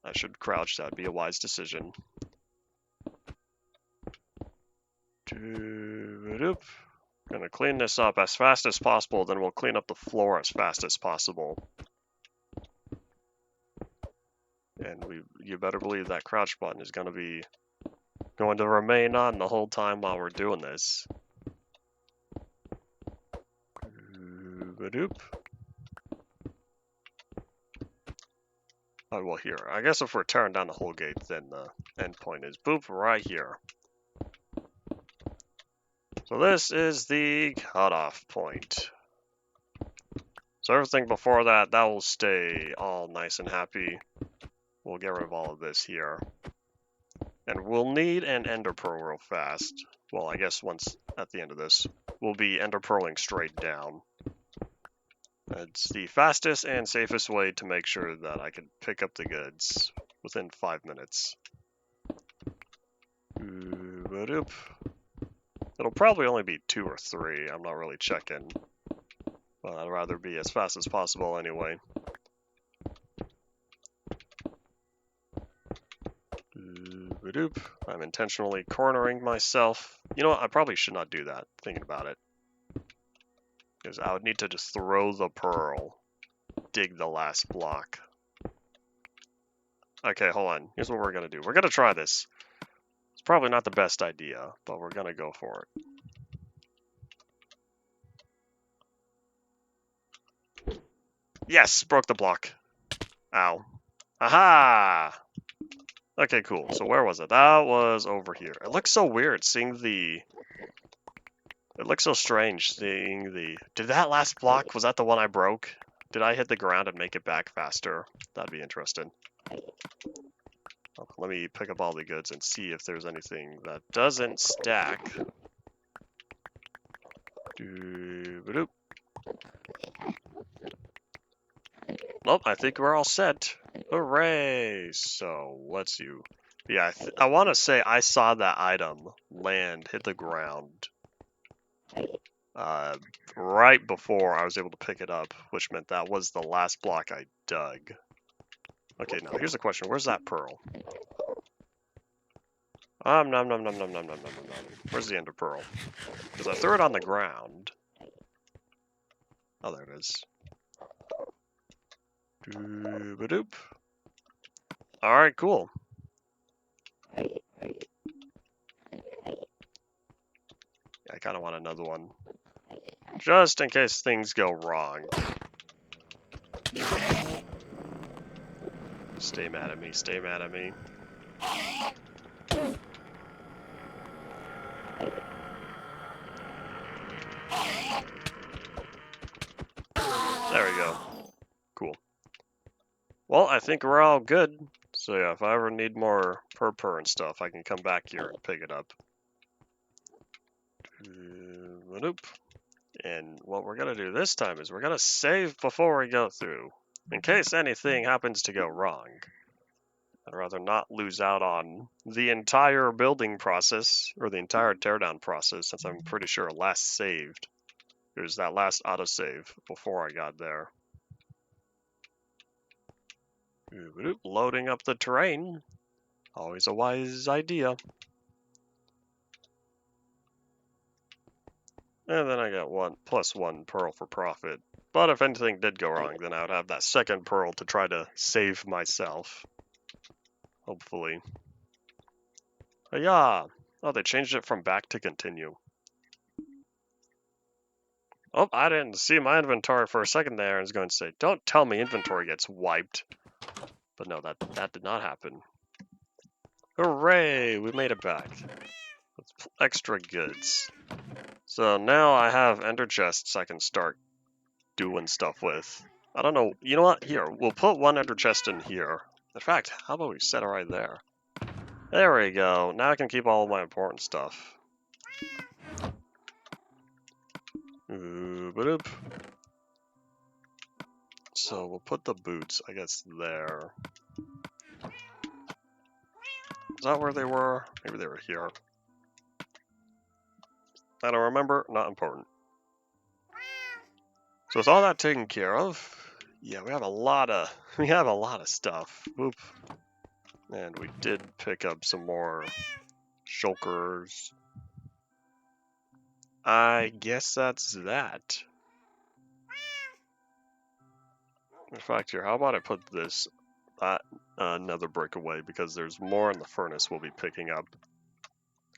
I should crouch, that'd be a wise decision. Doo-ba-doop. Gonna clean this up as fast as possible, then we'll clean up the floor as fast as possible. And you better believe that crouch button is going to remain on the whole time while we're doing this. Doo-ba-doop. Oh, well, here. I guess if we're tearing down the whole gate, then the end point is boop right here. So this is the cutoff point. So everything before that, that will stay all nice and happy. we'll get rid of all of this here. And we'll need an ender pearl real fast. Well, I guess once at the end of this, we'll be ender pearling straight down. It's the fastest and safest way to make sure that I can pick up the goods within 5 minutes. It'll probably only be 2 or 3. I'm not really checking. But I'd rather be as fast as possible anyway. I'm intentionally cornering myself. You know what? I probably should not do that, thinking about it. Because I would need to just throw the pearl, dig the last block. Okay, hold on. Here's what we're going to do. We're going to try this. It's probably not the best idea, but we're going to go for it. Yes! Broke the block. Ow. Aha! Okay, cool. So where was it? That was over here. It looks so weird seeing the... It looks so strange seeing the... Did that last block, was that the one I broke? Did I hit the ground and make it back faster? That'd be interesting. Oh, let me pick up all the goods and see if there's anything that doesn't stack. Nope, I think we're all set. Hooray! So, let's see. Yeah, I want to say I saw that item land, hit the ground, right before I was able to pick it up, which meant that was the last block I dug. Okay, now here's the question. Where's that pearl? Nom nom nom nom nom nom nom nom nom. Where's the ender pearl? Because I threw it on the ground. Oh, there it is. Doo-ba-doop. Alright, cool. I kind of want another one. Just in case things go wrong. Stay mad at me, stay mad at me. There we go. Cool. Well, I think we're all good. So yeah, if I ever need more purr and stuff, I can come back here and pick it up. And what we're going to do this time is we're going to save before we go through. In case anything happens to go wrong. I'd rather not lose out on the entire building process, or the entire teardown process, since I'm pretty sure last saved. There's that last autosave before I got there. Loading up the terrain. Always a wise idea. And then I got +1 pearl for profit. But if anything did go wrong, then I would have that second pearl to try to save myself. Hopefully. Yeah. Oh, they changed it from back to continue. Oh, I didn't see my inventory for a second there. I was going to say, don't tell me inventory gets wiped. But no, that did not happen. Hooray! We made it back. With extra goods. So now I have ender chests I can start doing stuff with. I don't know. You know what? Here, we'll put one ender chest in here. In fact, how about we set it right there? There we go. Now I can keep all of my important stuff. So we'll put the boots, I guess, there. Is that where they were? Maybe they were here. I don't remember. Not important. So with all that taken care of, yeah, we have a lot of stuff. Oop. And we did pick up some more shulkers. I guess that's that. In fact, here, how about I put this another brick away, because there's more in the furnace we'll be picking up.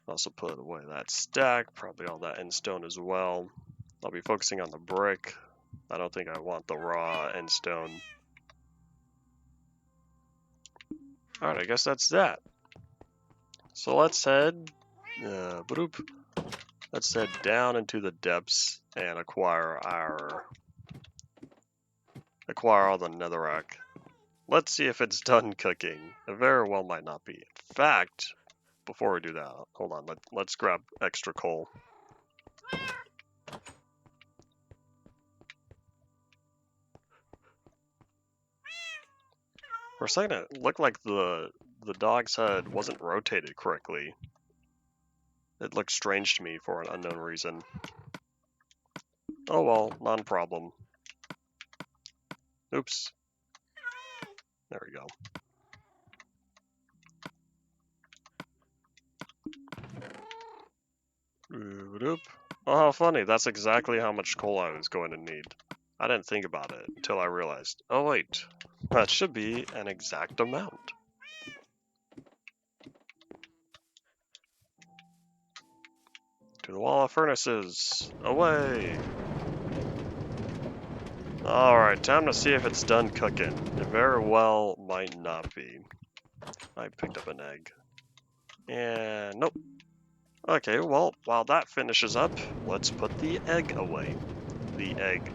Also put away that stack, probably all that end stone as well. I'll be focusing on the brick. I don't think I want the raw end stone. Alright, I guess that's that. So let's head let's head down into the depths and acquire all the netherrack. Let's see if it's done cooking. It very well might not be. In fact, before we do that, hold on, let's grab extra coal. For a second, it looked like the dog's head wasn't rotated correctly. It looked strange to me for an unknown reason. Oh well, non-problem. Oops. There we go. Oh, how funny. That's exactly how much coal I was going to need. I didn't think about it until I realized, oh wait, that should be an exact amount. To the wall of furnaces. Away! Alright, time to see if it's done cooking. It very well might not be. I picked up an egg. And nope. Okay, well, while that finishes up, let's put the egg away. The egg.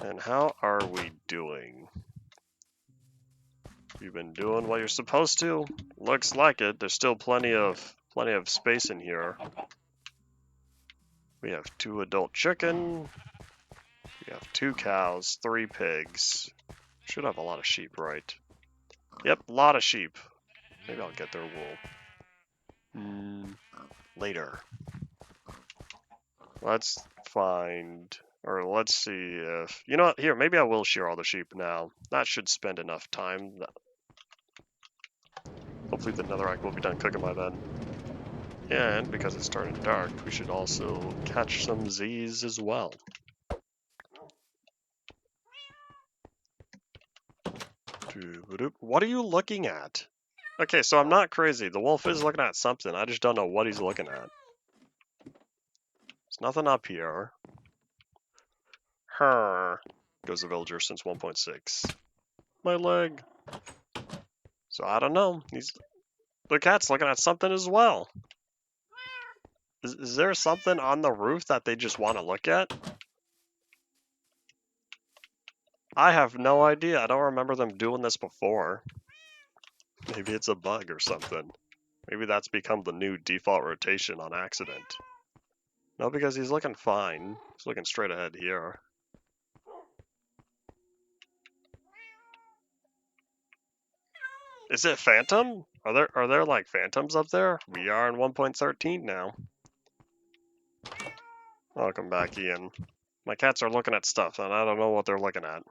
And how are we doing? You've been doing what you're supposed to? Looks like it. There's still plenty of space in here. We have 2 adult chicken. We have 2 cows, 3 pigs. Should have a lot of sheep, right? Yep, a lot of sheep. Maybe I'll get their wool. Later. Let's find, or let's see if, you know what, here, maybe I will shear all the sheep now. That should spend enough time. Hopefully the netherrack will be done cooking by then. And because it's turning dark, we should also catch some Z's as well. What are you looking at? Okay, so I'm not crazy. The wolf is looking at something. I just don't know what he's looking at. There's nothing up here. Her goes the villager since 1.6. My leg. So I don't know. The cat's looking at something as well. Is there something on the roof that they just want to look at? I have no idea. I don't remember them doing this before. Maybe it's a bug or something. Maybe that's become the new default rotation on accident. No, because he's looking fine. He's looking straight ahead here. Is it Phantom? Are there like phantoms up there? We are in 1.13 now. Welcome back, Ian. My cats are looking at stuff, and I don't know what they're looking at.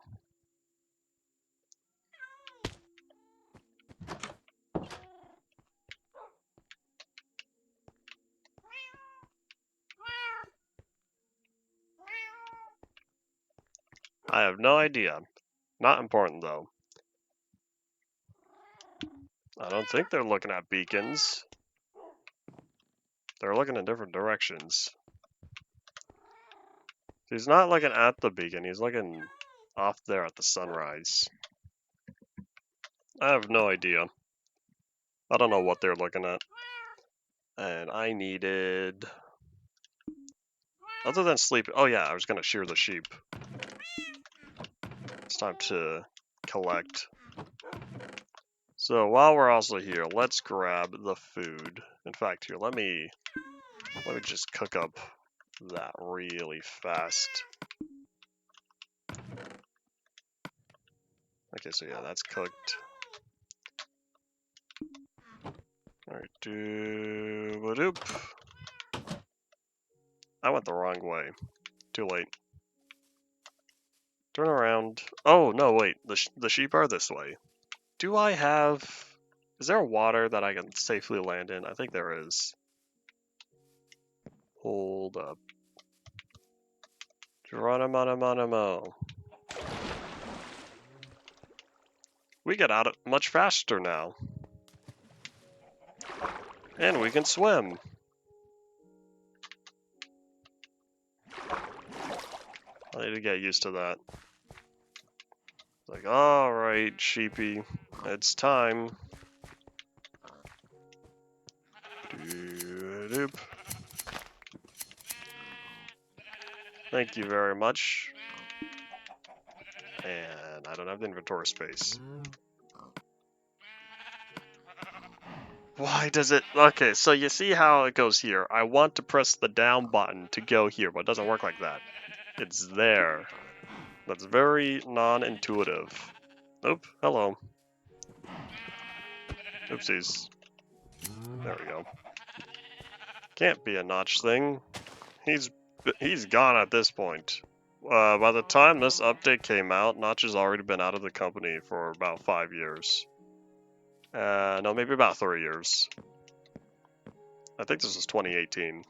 I have no idea. Not important, though. I don't think they're looking at beacons. They're looking in different directions. He's not looking at the beacon, he's looking off there at the sunrise. I have no idea. I don't know what they're looking at. And I needed... Other than sleep... Oh yeah, I was going to shear the sheep. It's time to collect. So while we're also here, let's grab the food. In fact, here, let me just cook up that really fast. Okay, so yeah, that's cooked. Alright, doop. I went the wrong way. Too late. Turn around. Oh, no, wait. The sheep are this way. Do I have... Is there water that I can safely land in? I think there is. Hold up. Geronimo. We get out much faster now. And we can swim. I need to get used to that. Like, alright, sheepy. It's time. Doop. Thank you very much. And I don't have the inventory space. Why does it... Okay, so you see how it goes here. I want to press the down button to go here, but it doesn't work like that. It's there. That's very non-intuitive. Oop, hello. Oopsies. There we go. Can't be a Notch thing. He's gone at this point. By the time this update came out, Notch has already been out of the company for about 5 years. No, maybe about 3 years. I think this is 2018.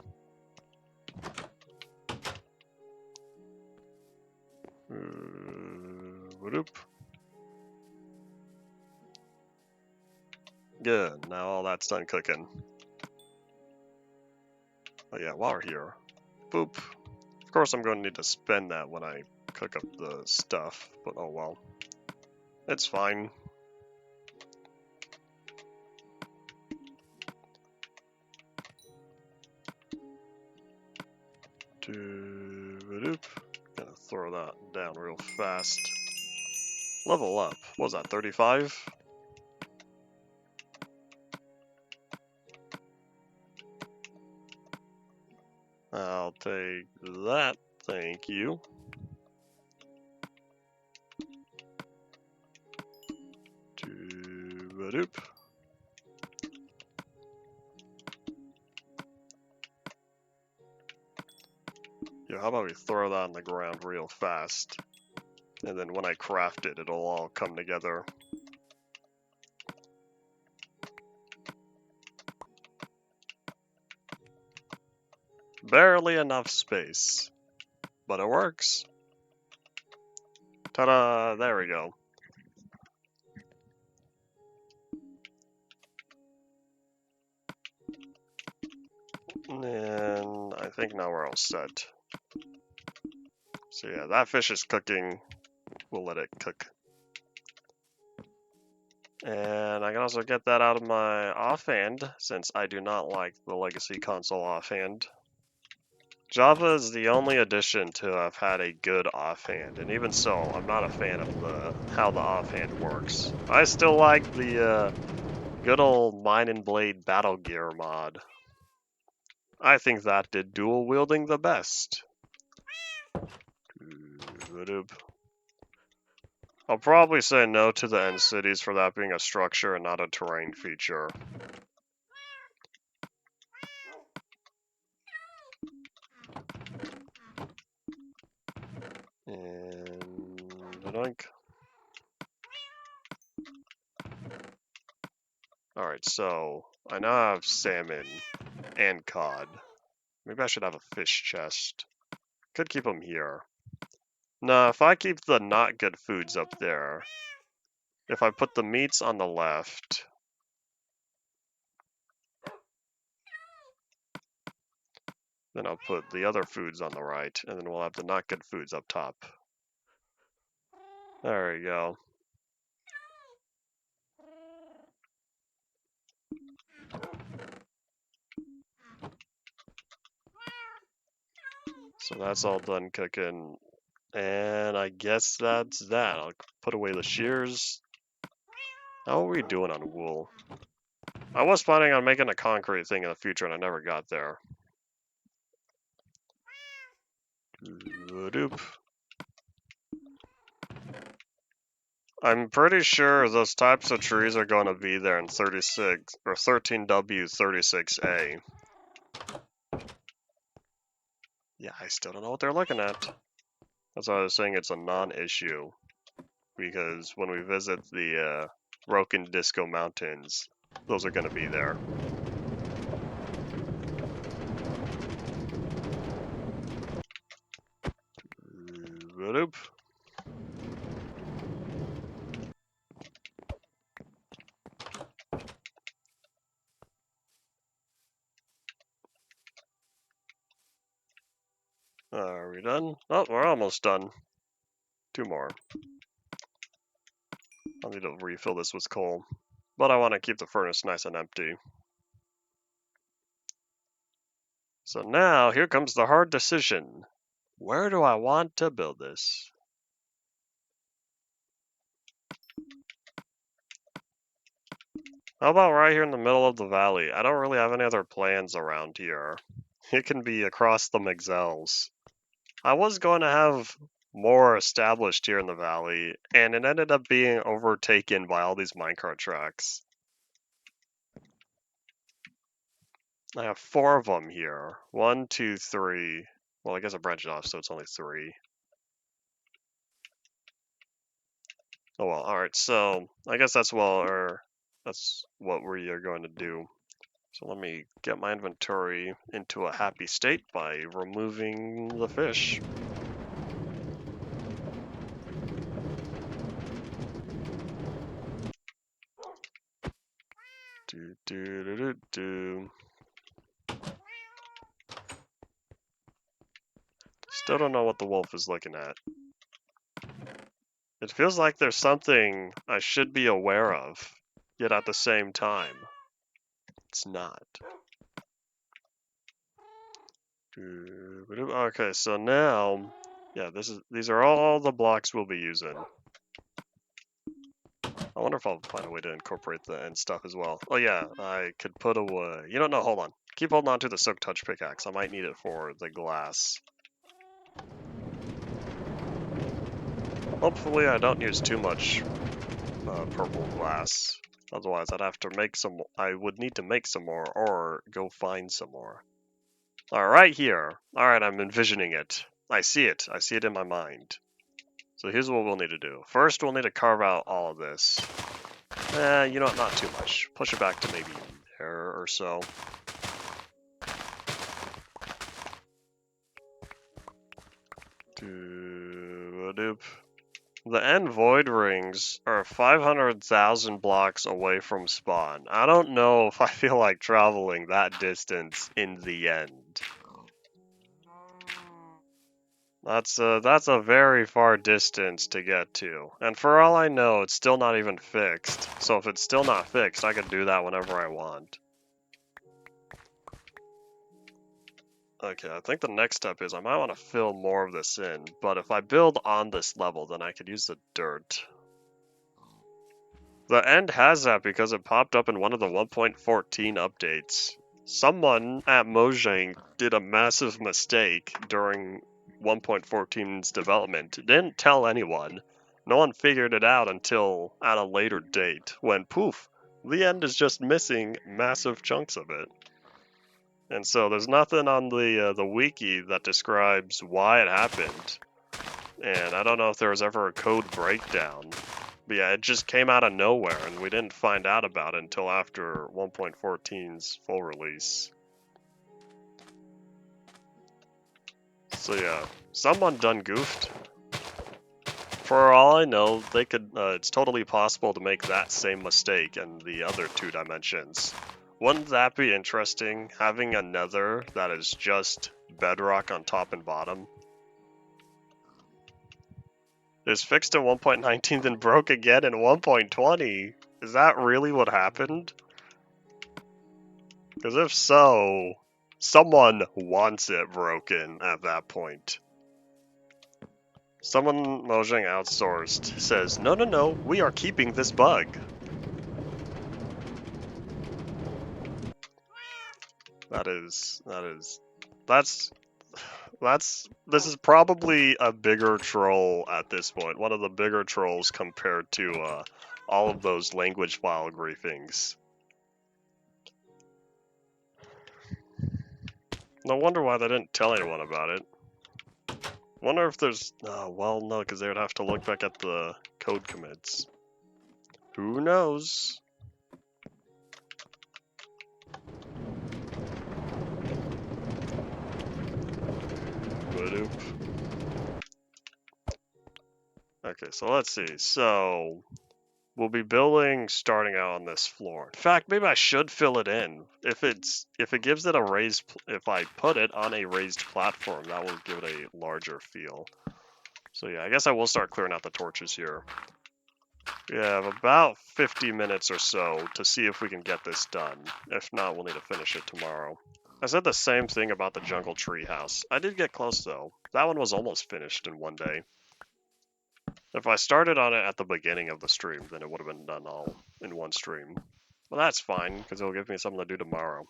Whoop. Good, now all that's done cooking. Oh yeah, while we're here. Boop. Of course I'm going to need to spend that when I cook up the stuff, but oh well. It's fine. Doop. Gonna throw that down real fast. Level up. What was that, 35? I'll take that, thank you. Doop. Yeah, how about we throw that on the ground real fast? And then when I craft it, it'll all come together. Barely enough space, but it works. Ta-da! There we go. And I think now we're all set. So yeah, that fish is cooking. We'll let it cook. And I can also get that out of my offhand, since I do not like the Legacy console offhand. Java is the only edition to have had a good offhand, and even so, I'm not a fan of how the offhand works. I still like the good old Mine and Blade Battle Gear mod. I think that did dual wielding the best. I'll probably say no to the end cities for that being a structure and not a terrain feature. And doink. Alright, so I now have salmon and cod. Maybe I should have a fish chest. Could keep them here. No, if I keep the not good foods up there, if I put the meats on the left, then I'll put the other foods on the right, and then we'll have the not good foods up top. There we go. So that's all done cooking. And I guess that's that. I'll put away the shears. How are we doing on wool? I was planning on making a concrete thing in the future, and I never got there. Doop. I'm pretty sure those types of trees are going to be there in 36 or 13W36A. Yeah, I still don't know what they're looking at. That's why I was saying it's a non-issue, because when we visit the Broken Disco Mountains, those are going to be there. Doop. Are we done? Oh, we're almost done. 2 more. I'll need to refill this with coal, but I want to keep the furnace nice and empty. So now, here comes the hard decision. Where do I want to build this? How about right here in the middle of the valley? I don't really have any other plans around here. It can be across the Migzels. I was going to have more established here in the valley, and it ended up being overtaken by all these minecart tracks. I have 4 of them here. 1, 2, 3. Well, I guess I branched off, so it's only 3. Oh well, alright, so I guess that's that's what we are going to do. So let me get my inventory into a happy state by removing the fish. Do do do do do. Still don't know what the wolf is looking at. It feels like there's something I should be aware of, yet at the same time, it's not. Okay, so now, yeah, these are all the blocks we'll be using. I wonder if I'll find a way to incorporate the end stuff as well. Oh yeah, I could put away. You don't know. Hold on. Keep holding on to the Silk Touch pickaxe. I might need it for the glass. Hopefully, I don't use too much purple glass. Otherwise, I'd have to make some. I would need to make some more, or go find some more. All right, here. All right, I'm envisioning it. I see it. I see it in my mind. So here's what we'll need to do. First, we'll need to carve out all of this. You know what? Not too much. Push it back to maybe there or so. The end void rings are 500,000 blocks away from spawn. I don't know if I feel like traveling that distance in the end. That's a very far distance to get to. And for all I know, it's still not even fixed. So if it's still not fixed, I can do that whenever I want. Okay, I think the next step is I might want to fill more of this in, but if I build on this level, then I could use the dirt. The end has that because it popped up in one of the 1.14 updates. Someone at Mojang did a massive mistake during 1.14's development. Didn't tell anyone. No one figured it out until at a later date, when poof, the end is just missing massive chunks of it. And so there's nothing on the wiki that describes why it happened. And I don't know if there was ever a code breakdown. But yeah, it just came out of nowhere, and we didn't find out about it until after 1.14's full release. So yeah, someone done goofed. For all I know, they could. It's totally possible to make that same mistake in the other 2 dimensions. Wouldn't that be interesting, having a nether that is just bedrock on top and bottom? It's fixed in 1.19 then broke again in 1.20. Is that really what happened? Because if so, someone wants it broken at that point. Someone Mojang outsourced says, no, we are keeping this bug. This is probably a bigger troll at this point. One of the bigger trolls compared to all of those language file griefings. No wonder why they didn't tell anyone about it. Wonder if there's... well, no, because they would have to look back at the code commits. Who knows? Okay, so let's see. So we'll be building starting out on this floor. In fact, maybe I should fill it in. If it gives it a raised, if I put it on a raised platform, that will give it a larger feel. So yeah, I guess I will start clearing out the torches here. We have about 50 minutes or so to see if we can get this done. If not, we'll need to finish it tomorrow. I said the same thing about the jungle tree house. I did get close though. That one was almost finished in one day. If I started on it at the beginning of the stream, then it would have been done all in one stream. Well, that's fine, because it'll give me something to do tomorrow.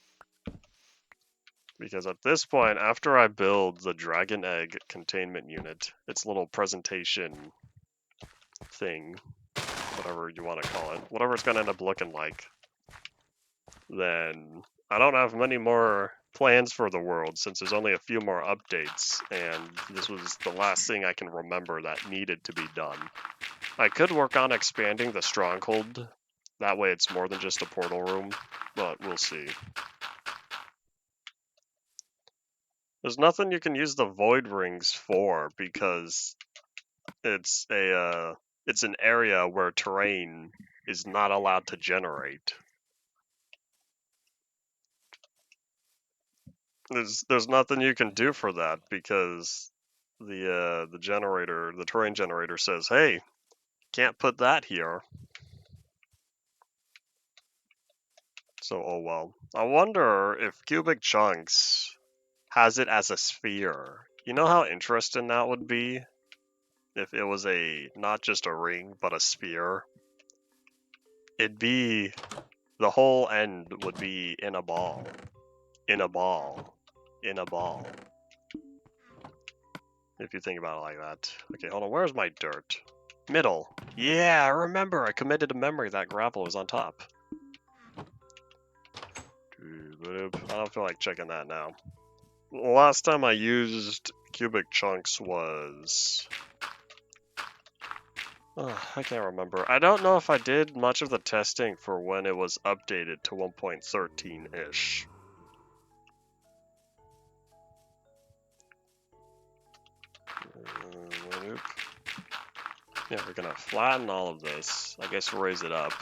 Because at this point, after I build the Dragon Egg containment unit, its little presentation thing, whatever you want to call it, whatever it's going to end up looking like, then I don't have many more plans for the world since there's only a few more updates, and this was the last thing I can remember that needed to be done. I could work on expanding the stronghold, that way it's more than just a portal room, but we'll see. There's nothing you can use the void rings for because it's an area where terrain is not allowed to generate. There's nothing you can do for that because the terrain generator says, "Hey, can't put that here." So oh well. I wonder if cubic chunks has it as a sphere. You know how interesting that would be if it was not just a ring but a sphere. It'd be the whole end would be in a ball, in a ball, in a ball. If you think about it like that. Okay, hold on. Where's my dirt? Middle. Yeah, I remember. I committed to memory that gravel was on top. I don't feel like checking that now. The last time I used cubic chunks was... I can't remember. I don't know if I did much of the testing for when it was updated to 1.13-ish. Yeah, we're gonna flatten all of this. I guess raise it up.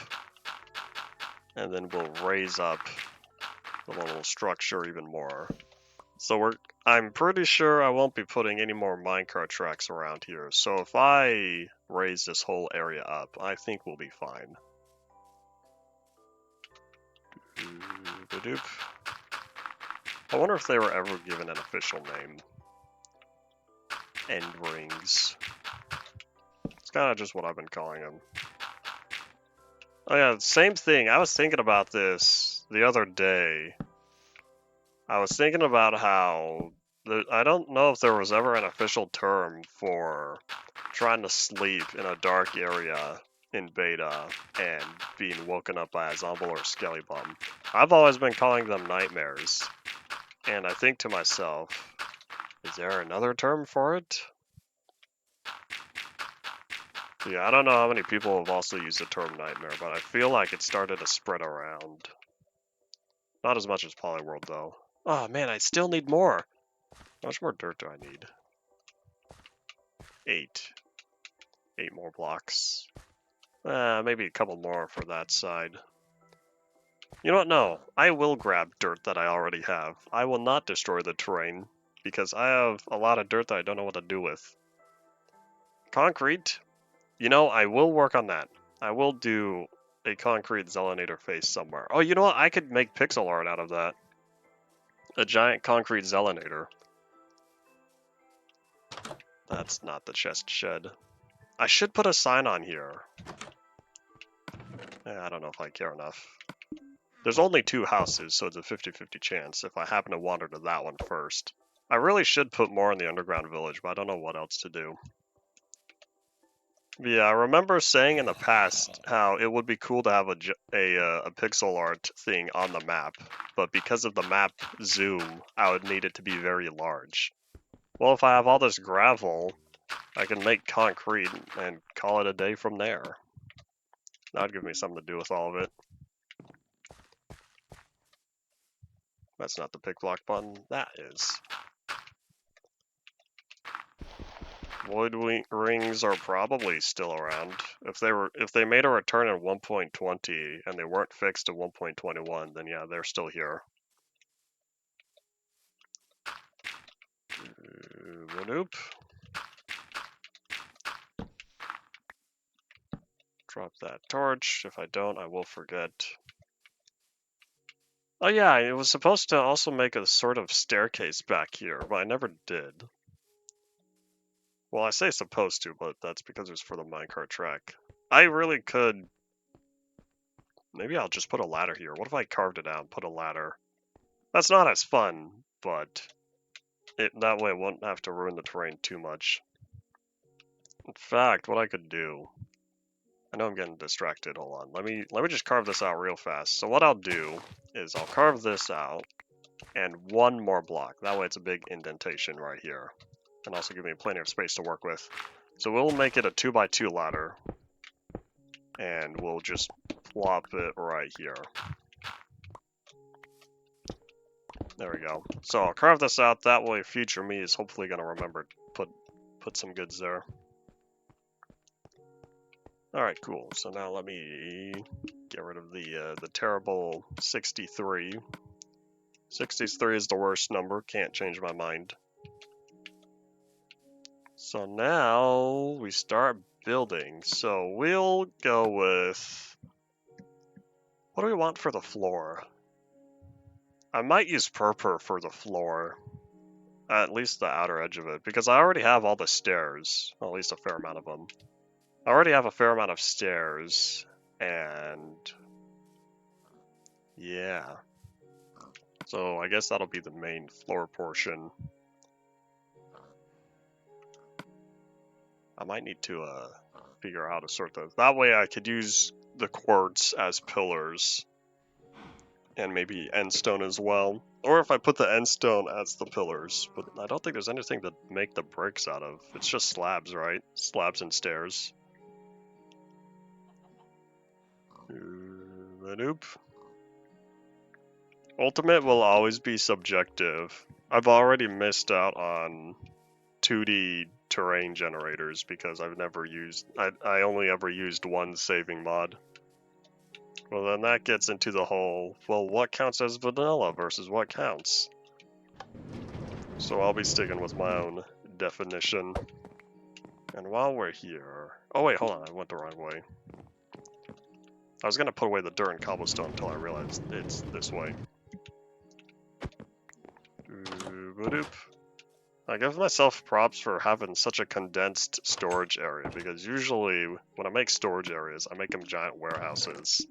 And then we'll raise up the little structure even more. So I'm pretty sure I won't be putting any more minecart tracks around here. So if I raise this whole area up, I think we'll be fine. I wonder if they were ever given an official name. End rings. It's kind of just what I've been calling them. Oh yeah, same thing. I was thinking about this the other day. I was thinking about how I don't know if there was ever an official term for trying to sleep in a dark area in beta and being woken up by a zombie or skelly bum. I've always been calling them nightmares. And I think to myself, is there another term for it? Yeah, I don't know how many people have also used the term nightmare, but I feel like it started to spread around. Not as much as Polyworld, though. Oh man, I still need more! How much more dirt do I need? 8. 8 more blocks. Maybe a couple more for that side. You know what? No, I will grab dirt that I already have. I will not destroy the terrain, because I have a lot of dirt that I don't know what to do with. Concrete? You know, I will work on that. I will do a concrete Zelanator face somewhere. Oh, you know what? I could make pixel art out of that. A giant concrete Zelanator. That's not the chest shed. I should put a sign on here. I don't know if I care enough. There's only 2 houses, so it's a 50-50 chance if I happen to wander to that one first. I really should put more in the underground village, but I don't know what else to do. Yeah, I remember saying in the past how it would be cool to have a pixel art thing on the map, but because of the map zoom, I would need it to be very large. Well, if I have all this gravel, I can make concrete and call it a day from there. That'd give me something to do with all of it. That's not the pick block button. That is. Void rings are probably still around. If they made a return at 1.20 and they weren't fixed at 1.21, then yeah, they're still here. Nope. Drop that torch. If I don't, I will forget. Oh yeah, it was supposed to also make a sort of staircase back here, but I never did. Well, I say supposed to, but that's because it's for the minecart track. I really could... Maybe I'll just put a ladder here. What if I carved it out and put a ladder? That's not as fun, but that way it won't have to ruin the terrain too much. In fact, what I could do... I know I'm getting distracted, hold on. Let me just carve this out real fast. So what I'll do is I'll carve this out and one more block. That way it's a big indentation right here. And also give me plenty of space to work with. So we'll make it a 2x2 ladder. And we'll just plop it right here. There we go. So I'll carve this out, that way future me is hopefully going to remember to put some goods there. Alright, cool. So now let me get rid of the terrible 63. 63 is the worst number, can't change my mind. So now we start building. So we'll go with... What do we want for the floor? I might use purple for the floor. At least the outer edge of it, because I already have all the stairs. Well, at least a fair amount of them. I already have a fair amount of stairs, and... yeah. So I guess that'll be the main floor portion. I might need to figure out how to sort those. That way I could use the quartz as pillars. And maybe end stone as well. Or if I put the end stone as the pillars. But I don't think there's anything to make the bricks out of. It's just slabs, right? Slabs and stairs. Nope. Ultimate will always be subjective. I've already missed out on 2D terrain generators because I've never used... I only ever used one saving mod. Well, then that gets into the whole, well, what counts as vanilla versus what counts? So I'll be sticking with my own definition. And while we're here... Oh wait, hold on, I went the wrong way. I was going to put away the dirt and cobblestone until I realized it's this way. I give myself props for having such a condensed storage area, because usually when I make storage areas, I make them giant warehouses.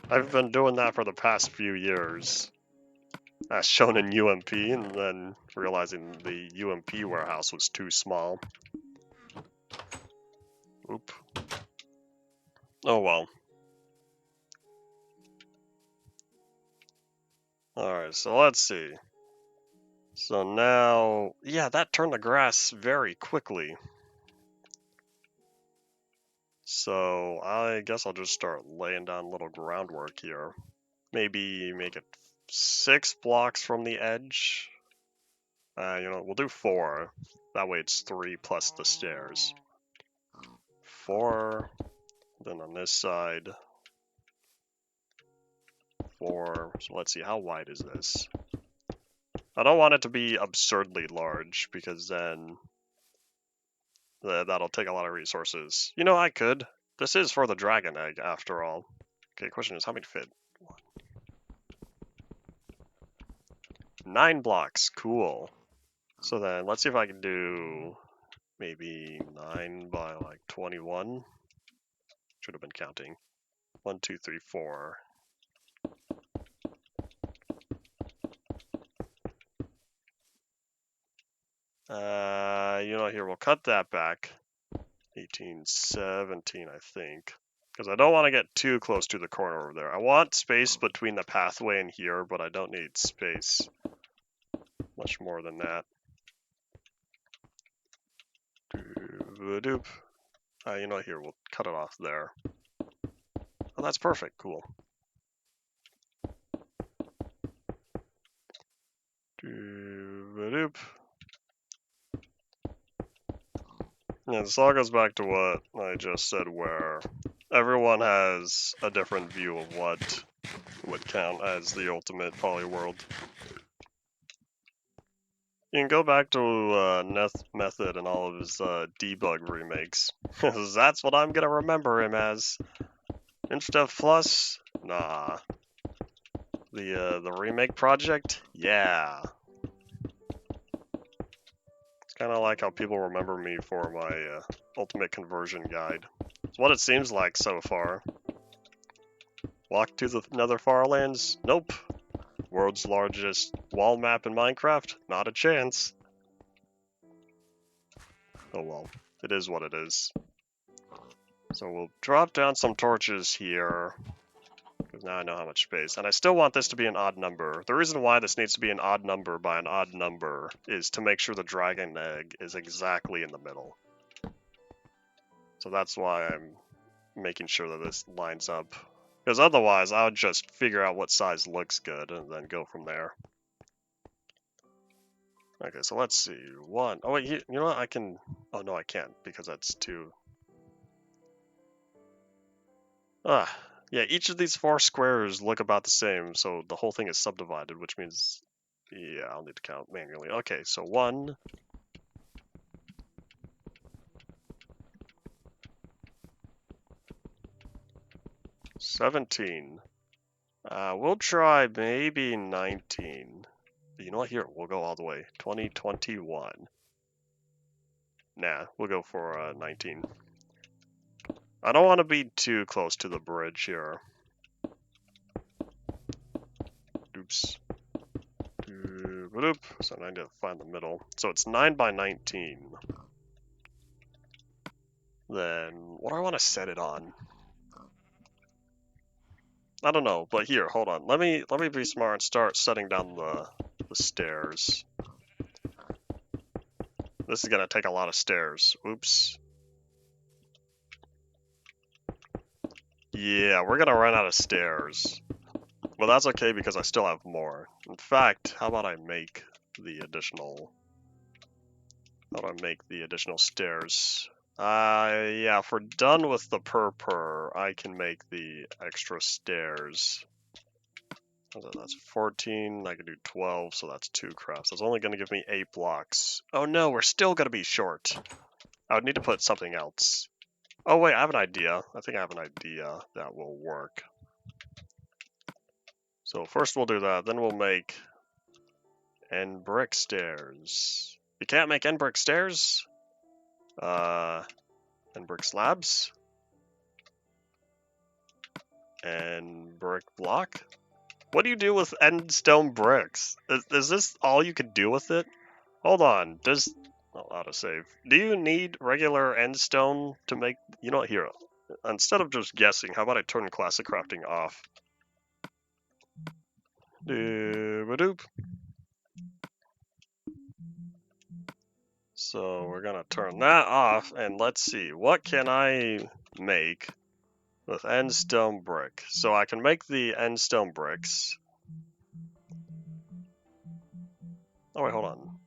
I've been doing that for the past few years, as shown in UMP, and then realizing the UMP warehouse was too small. Oop. Oh well. Alright, so let's see. So now, yeah, that turned the grass very quickly. So I guess I'll just start laying down a little groundwork here. Maybe make it 6 blocks from the edge. We'll do 4. That way it's 3 plus the stairs. 4. Then on this side, 4. So let's see, how wide is this? I don't want it to be absurdly large, because then that'll take a lot of resources. You know, I could. This is for the dragon egg, after all. Okay, question is, how many fit? 9 blocks, cool. So then, let's see if I can do maybe 9 by like 21. Should have been counting. 1, 2, 3, 4. Here, we'll cut that back. 18, 17, I think. Because I don't want to get too close to the corner over there. I want space between the pathway and here, but I don't need space much more than that. Here, we'll cut it off there. Oh, that's perfect. Cool. Yeah, this all goes back to what I just said, where everyone has a different view of what would count as the ultimate poly world. You can go back to Method and all of his debug remakes, because that's what I'm gonna remember him as. Insta Plus? Nah. The remake project? Yeah. It's kind of like how people remember me for my ultimate conversion guide. It's what it seems like so far. Walk to the Nether Farlands? Nope. World's largest wall map in Minecraft? Not a chance. Oh well, it is what it is. So we'll drop down some torches here, because now I know how much space. And I still want this to be an odd number. The reason why this needs to be an odd number by an odd number is to make sure the dragon egg is exactly in the middle. So that's why I'm making sure that this lines up. Because otherwise, I would just figure out what size looks good and then go from there. Okay, so let's see. One. Oh wait, you know what? I can. Oh no, I can't because that's two. Ah, yeah. Each of these 4 squares look about the same, so the whole thing is subdivided, which means, yeah, I'll need to count manually. Okay, so 1. 17. We'll try maybe 19. But you know what? Here, we'll go all the way. 20, 21. Nah, we'll go for 19. I don't want to be too close to the bridge here. Oops. So I need to find the middle. So it's 9 by 19. Then what do I want to set it on? I don't know, but here, hold on. Let me be smart and start setting down the stairs. This is gonna take a lot of stairs. Oops. Yeah, we're gonna run out of stairs. But that's okay because I still have more. In fact, how about I make the additional... How do I make the additional stairs? Yeah, if we're done with the purr, I can make the extra stairs. That's 14, I can do 12, so that's 2 crafts. That's only going to give me 8 blocks. Oh no, we're still going to be short. I would need to put something else. Oh wait, I have an idea. I think I have an idea that will work. So first we'll do that, then we'll make end brick stairs. You can't make end brick stairs? End brick slabs? And brick block? What do you do with end stone bricks? Is this all you can do with it? Hold on, does... Oh, autosave. Do you need regular end stone to make... You know what, here. Instead of just guessing, how about I turn classic crafting off? Doop-a-doop. So we're gonna turn that off, and let's see, what can I make with end stone brick? So I can make the end stone bricks. Oh wait, hold on.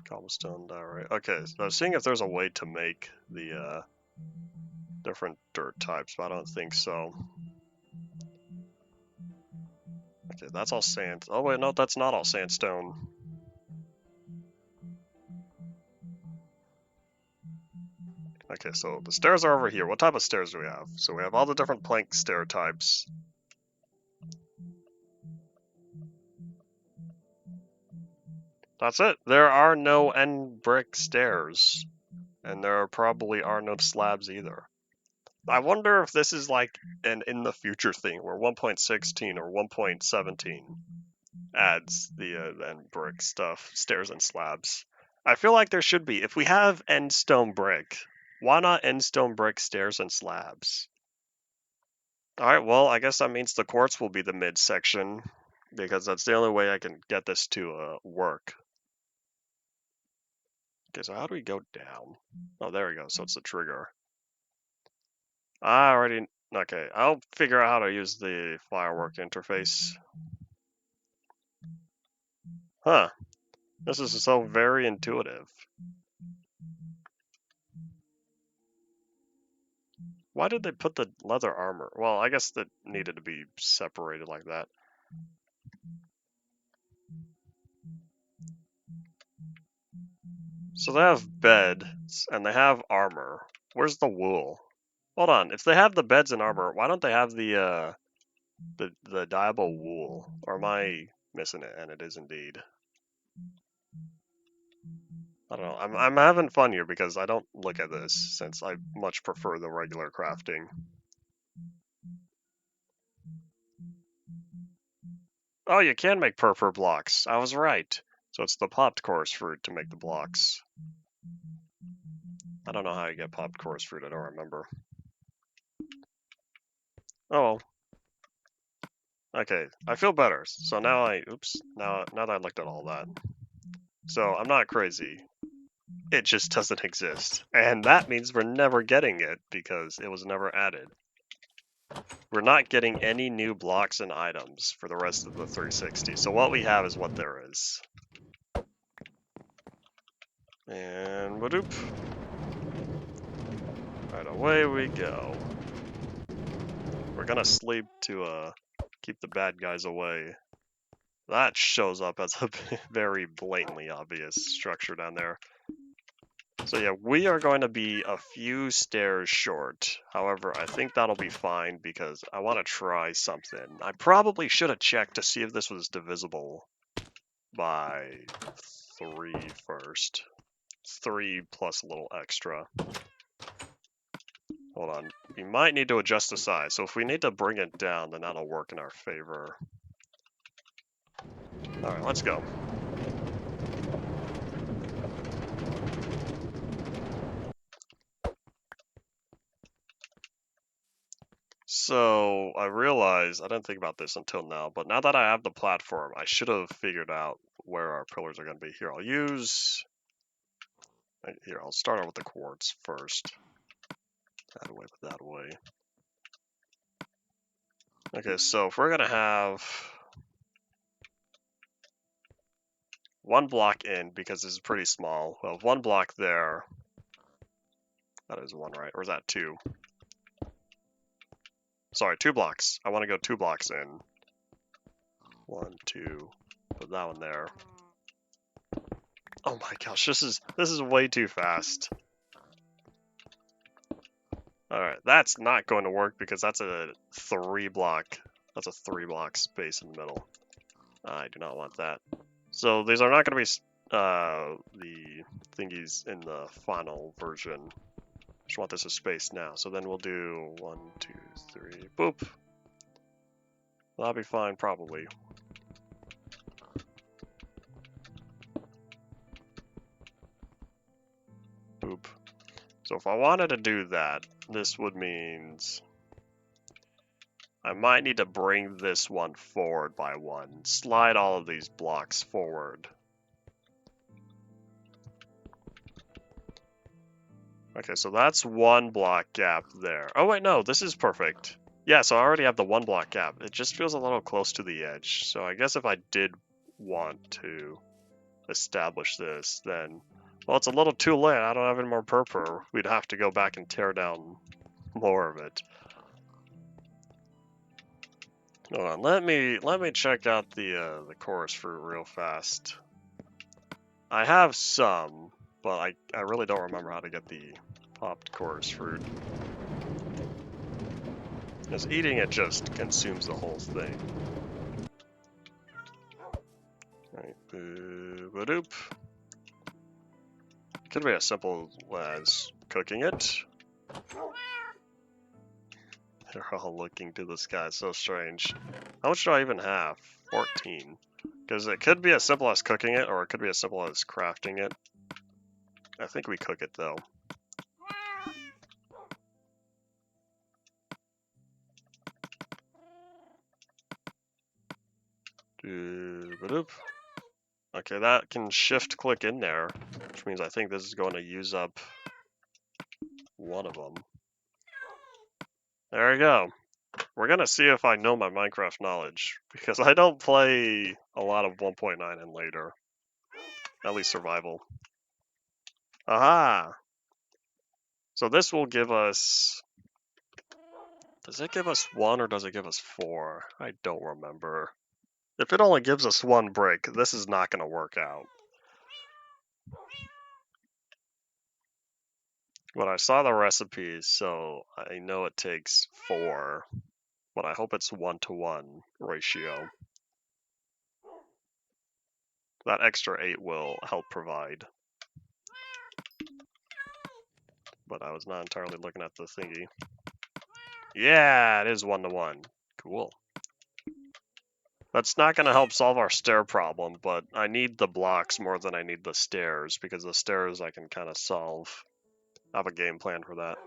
Cobblestone diorite. Okay, so I was seeing if there's a way to make the different dirt types, but I don't think so. Okay, that's all sand. Oh wait, no, that's not all sandstone. Okay, so the stairs are over here. What type of stairs do we have? So we have all the different plank stair types. That's it. There are no end brick stairs. And there probably are no slabs either. I wonder if this is like an in the future thing where 1.16 or 1.17 adds the end brick stuff, stairs and slabs. I feel like there should be. If we have end stone brick, why not end stone brick, stairs, and slabs? Alright, well, I guess that means the quartz will be the mid section, because that's the only way I can get this to work. Okay, so how do we go down? Oh, there we go, so it's the trigger. I already... Okay, I'll figure out how to use the firework interface. Huh. This is so very intuitive. Why did they put the leather armor? Well, I guess that needed to be separated like that. So they have beds, and they have armor. Where's the wool? Hold on, if they have the beds and armor, why don't they have the The dyeable wool. Or am I missing it? And it is indeed. I don't know. I'm having fun here because I don't look at this since I much prefer the regular crafting. Oh, you can make purple blocks. I was right. So it's the popped chorus fruit to make the blocks. I don't know how you get popped chorus fruit. I don't remember. Oh, okay. I feel better. So now oops. Now that I looked at all that. So I'm not crazy. It just doesn't exist. And that means we're never getting it because it was never added. We're not getting any new blocks and items for the rest of the 360. So what we have is what there is. And whoop. Right, away we go. We're gonna sleep to keep the bad guys away. That shows up as a very blatantly obvious structure down there. So yeah, we are going to be a few stairs short. However, I think that'll be fine because I want to try something. I probably should have checked to see if this was divisible by 3 first. 3 plus a little extra. Hold on. We might need to adjust the size. So if we need to bring it down, then that'll work in our favor. Alright, let's go. So I realized, I didn't think about this until now, but now that I have the platform, I should have figured out where our pillars are going to be. Here, I'll start out with the quartz first. That way. Okay, so if we're going to have one block in, because this is pretty small, well, one block there. That is one, right? Or is that 2? Sorry, 2 blocks. I want to go 2 blocks in. 1, 2, put that one there. Oh my gosh, this is way too fast. Alright, that's not going to work because that's a 3 block. That's a 3 block space in the middle. I do not want that. So these are not going to be the thingies in the final version. Just want this as space now. So then we'll do 1, 2, 3, boop. That'll be fine, probably. Boop. So if I wanted to do that, this would mean I might need to bring this one forward by 1. Slide all of these blocks forward. Okay, so that's 1 block gap there. Oh wait, no, this is perfect. Yeah, so I already have the 1 block gap. It just feels a little close to the edge. So I guess if I did want to establish this, then, well, it's a little too late. I don't have any more purple. We'd have to go back and tear down more of it. Hold on, let me check out the chorus fruit real fast. I have some, but I really don't remember how to get the popped chorus fruit. Because eating it just consumes the whole thing. Right, boo-ba-doop. Could be as simple as cooking it. They're all looking to the sky, so strange. How much do I even have? 14. Because it could be as simple as cooking it, or it could be as simple as crafting it. I think we cook it, though. Doo-ba-doop. Okay, that can shift click in there, which means I think this is going to use up one of them. There we go. We're gonna see if I know my Minecraft knowledge, because I don't play a lot of 1.9 and later. At least survival. Aha! So this will give us... Does it give us 1 or does it give us 4? I don't remember. If it only gives us 1 brick, this is not gonna work out. But I saw the recipes, so I know it takes 4. but I hope it's 1-to-1 ratio. That extra 8 will help provide. But I was not entirely looking at the thingy. Yeah, it is 1-to-1. Cool. That's not going to help solve our stair problem, but I need the blocks more than I need the stairs, because the stairs I can kind of solve. I have a game plan for that.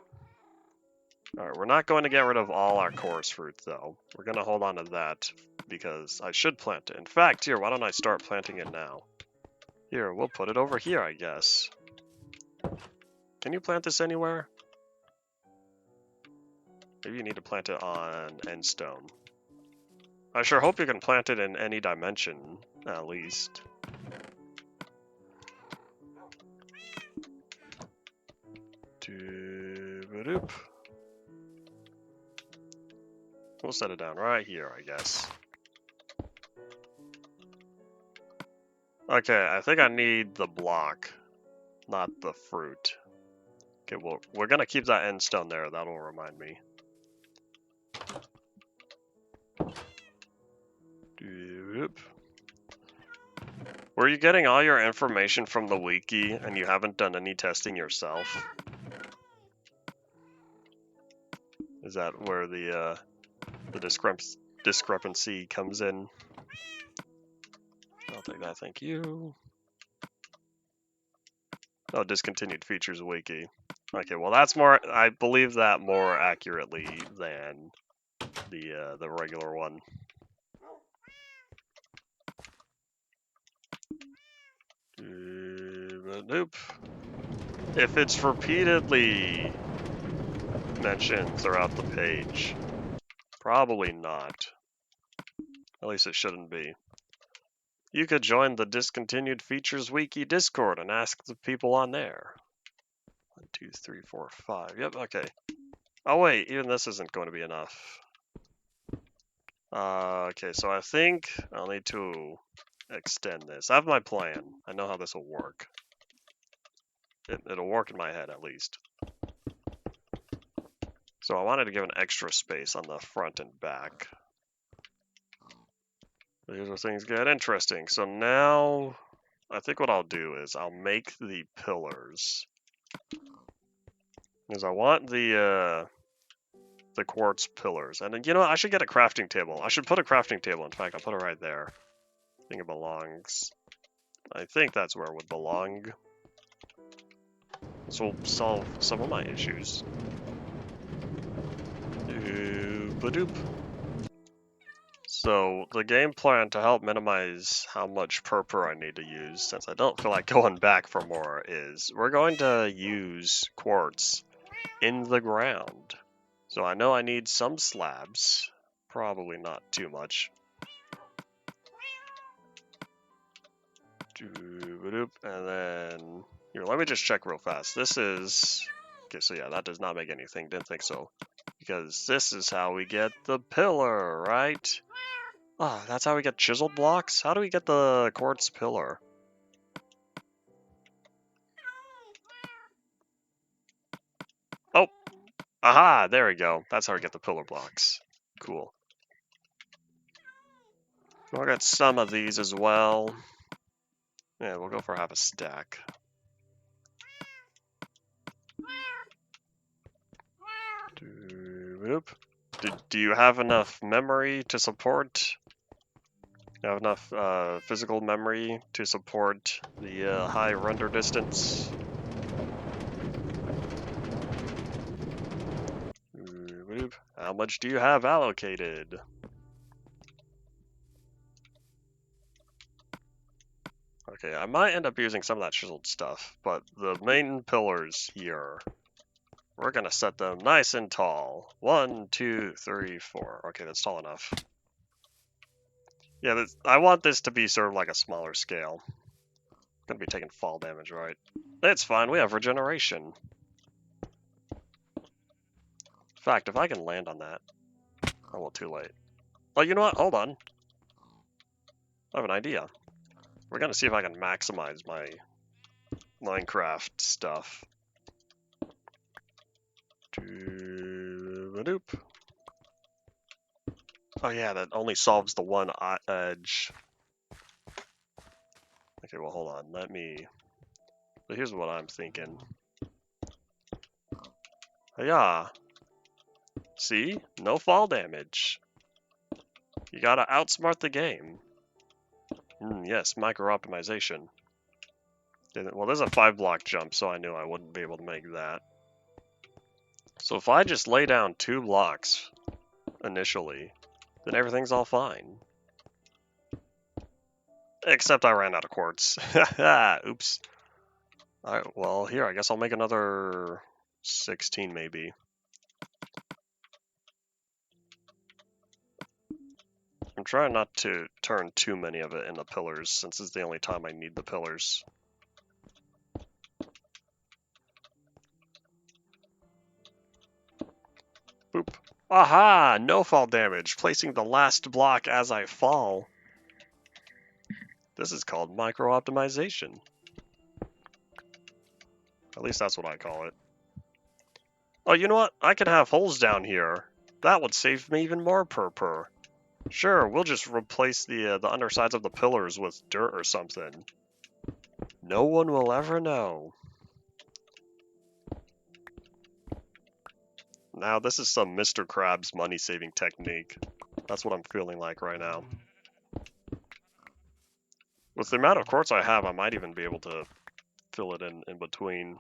Alright, we're not going to get rid of all our chorus fruit, though. We're going to hold on to that, because I should plant it. In fact, here, why don't I start planting it now? Here, we'll put it over here, I guess. Can you plant this anywhere? Maybe you need to plant it on end stone. I sure hope you can plant it in any dimension, at least. Doo-ba-doop. We'll set it down right here, I guess. Okay, I think I need the block, not the fruit. Okay, well, we're gonna keep that end stone there. That'll remind me. Doop. Were you getting all your information from the wiki and you haven't done any testing yourself? Is that where the discrepancy comes in? I'll take that, thank you. Oh, discontinued features wiki. Okay, well that's more, I believe that more accurately than the regular one. Nope. If it's repeatedly mentioned throughout the page, probably not. At least it shouldn't be. You could join the Discontinued Features Wiki Discord and ask the people on there. 1, 2, 3, 4, 5. Yep, okay. Oh wait, even this isn't going to be enough. Okay, so I think I'll need to extend this. I have my plan. I know how this will work. It'll work in my head, at least. So I wanted to give an extra space on the front and back. Here's where things get interesting. So now, I think what I'll do is I'll make the pillars. Because I want the quartz pillars. And then, you know what? I should get a crafting table. I should put a crafting table. In fact, I'll put it right there. I think it belongs. I think that's where it would belong. This will solve some of my issues. Doop-a-doop. So the game plan to help minimize how much purple I need to use, since I don't feel like going back for more, is we're going to use quartz in the ground. So I know I need some slabs, probably not too much. And then, here, let me just check real fast. This is, okay, so yeah, that does not make anything, didn't think so. Because this is how we get the pillar, right? Ah, that's how we get chiseled blocks? How do we get the quartz pillar? Oh! Aha! There we go. That's how we get the pillar blocks. Cool. We'll get some of these as well. Yeah, we'll go for half a stack. Do you have enough memory to support? You have enough physical memory to support the high render distance? How much do you have allocated? Okay, I might end up using some of that chiseled stuff, but the main pillars here, we're gonna set them nice and tall. 1, 2, 3, 4. Okay, that's tall enough. Yeah, I want this to be sort of like a smaller scale. Gonna be taking fall damage, right? It's fine, we have regeneration. In fact, if I can land on that... Oh, well, too late. Oh, you know what? Hold on. I have an idea. We're gonna see if I can maximize my Minecraft stuff. Doop. Oh yeah, that only solves the one edge. Okay, well hold on, let me... But here's what I'm thinking. Yeah. See? No fall damage. You gotta outsmart the game. Yes, micro-optimization. Well, there's a 5-block jump, so I knew I wouldn't be able to make that. So if I just lay down 2 blocks initially, then everything's all fine. Except I ran out of quartz. Oops. Alright, well, here, I guess I'll make another 16 maybe. I'm trying not to turn too many of it into pillars, since it's the only time I need the pillars. Boop. Aha! No fall damage, placing the last block as I fall. This is called micro-optimization. At least that's what I call it. Oh, you know what? I could have holes down here. That would save me even more per. Sure, we'll just replace the undersides of the pillars with dirt or something. No one will ever know. Now, this is some Mr. Krabs money-saving technique. That's what I'm feeling like right now. With the amount of quartz I have, I might even be able to fill it in between.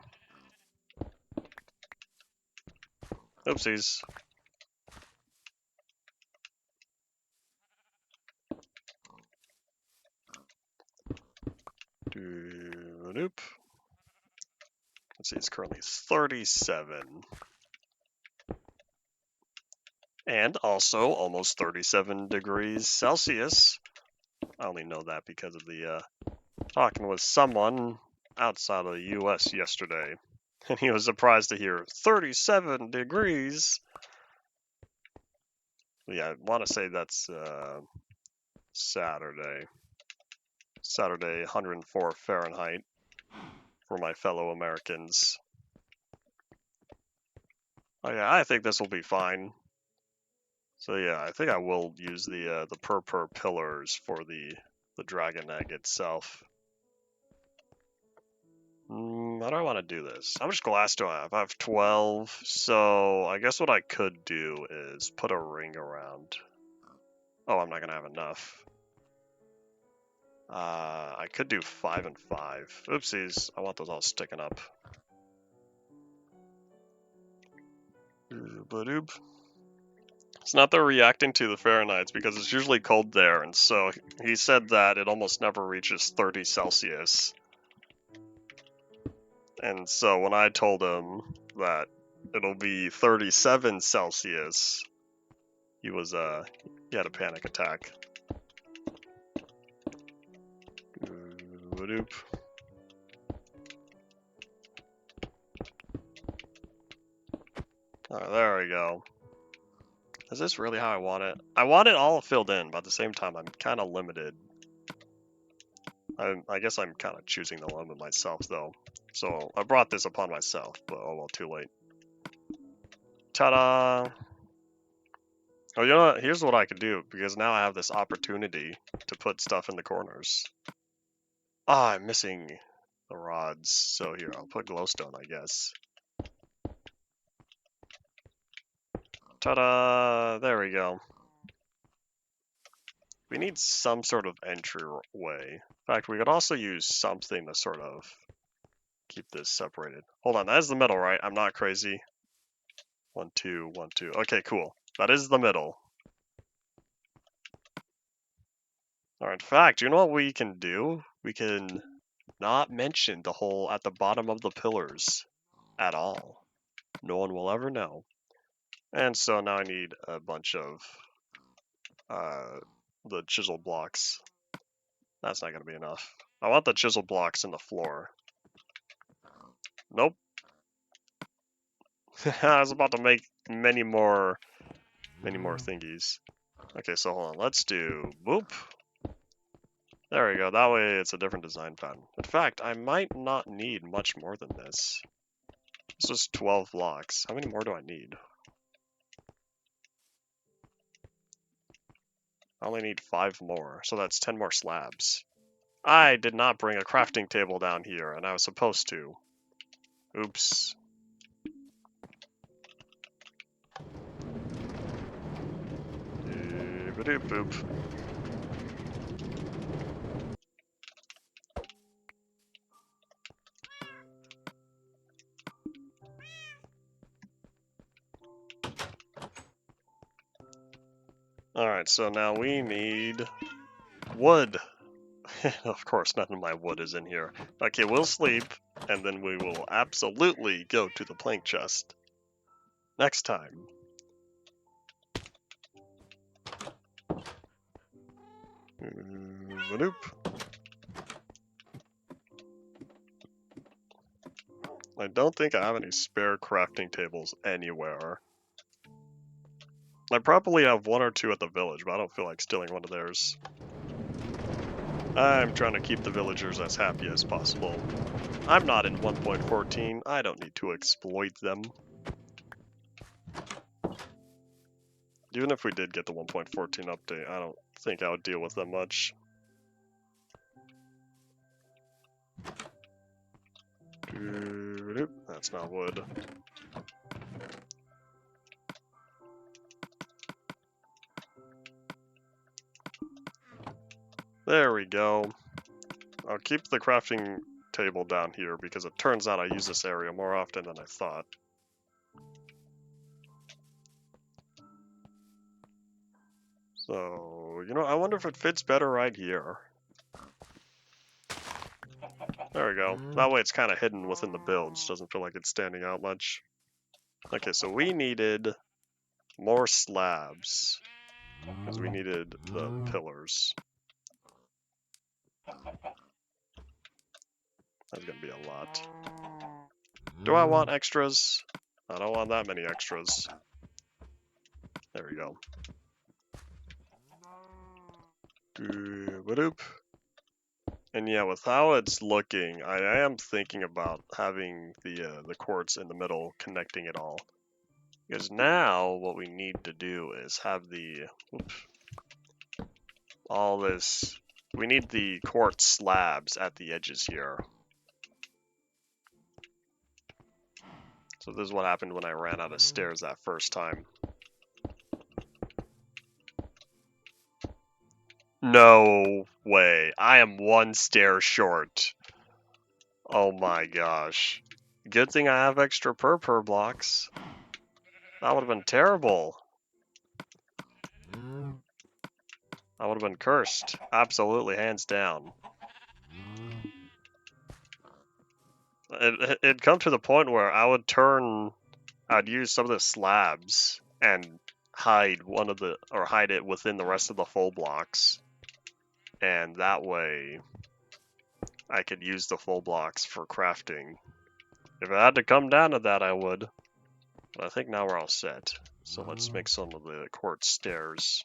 Oopsies. Doop. Let's see, it's currently 37. And also almost 37 degrees Celsius. I only know that because of the talking with someone outside of the US yesterday. And he was surprised to hear 37 degrees. Yeah, I want to say that's Saturday. Saturday, 104 Fahrenheit for my fellow Americans. Oh yeah, I think this will be fine. So yeah, I think I will use the per pillars for the dragon egg itself. How do I want to do this? How much glass do I have? I have 12, so I guess what I could do is put a ring around. Oh, I'm not gonna have enough. I could do 5 and 5. Oopsies, I want those all sticking up. It's not they're reacting to the Fahrenheit because it's usually cold there, and so he said that it almost never reaches 30 Celsius. And so when I told him that it'll be 37 Celsius, he had a panic attack. Alright, there we go. Is this really how I want it? I want it all filled in, but at the same time, I'm kind of limited. I guess I'm kind of choosing the limit myself, though. So I brought this upon myself, but oh well, too late. Ta-da! Oh, you know what? Here's what I could do, because now I have this opportunity to put stuff in the corners. Ah, I'm missing the rods, so here, I'll put glowstone, I guess. Ta-da! There we go. We need some sort of entryway. In fact, we could also use something to sort of keep this separated. Hold on, that is the middle, right? I'm not crazy. 1, 2, 1, 2. Okay, cool. That is the middle. Alright, in fact, you know what we can do? We can not mention the hole at the bottom of the pillars at all. No one will ever know. And so now I need a bunch of the chisel blocks. That's not going to be enough. I want the chisel blocks in the floor. Nope. I was about to make many more thingies. Okay, so hold on. Let's do boop. There we go. That way it's a different design pattern. In fact, I might not need much more than this. This is 12 blocks. How many more do I need? I only need 5 more, so that's 10 more slabs. I did not bring a crafting table down here, and I was supposed to. Oops. Boop. Alright, so now we need wood. Of course, none of my wood is in here. Okay, we'll sleep, and then we will absolutely go to the plank chest. Next time. Boop. I don't think I have any spare crafting tables anywhere. I probably have 1 or 2 at the village, but I don't feel like stealing one of theirs. I'm trying to keep the villagers as happy as possible. I'm not in 1.14, I don't need to exploit them. Even if we did get the 1.14 update, I don't think I would deal with them much. That's not wood. There we go. I'll keep the crafting table down here because it turns out I use this area more often than I thought. So, you know, I wonder if it fits better right here. There we go. That way it's kind of hidden within the builds. Doesn't feel like it's standing out much. Okay, so we needed more slabs because we needed the pillars. That's gonna be a lot. Do I want extras? I don't want that many extras. There we go. Doop. And yeah, with how it's looking, I am thinking about having the quartz in the middle, connecting it all. Because now what we need to do is have all this. We need the quartz slabs at the edges here. So this is what happened when I ran out of stairs that first time. No way. I am 1 stair short. Oh my gosh. Good thing I have extra purpur blocks. That would have been terrible. I would have been cursed. Absolutely, hands down. It'd come to the point where I'd use some of the slabs and hide it within the rest of the full blocks. And that way, I could use the full blocks for crafting. If it had to come down to that, I would. But I think now we're all set. So let's make some of the quartz stairs.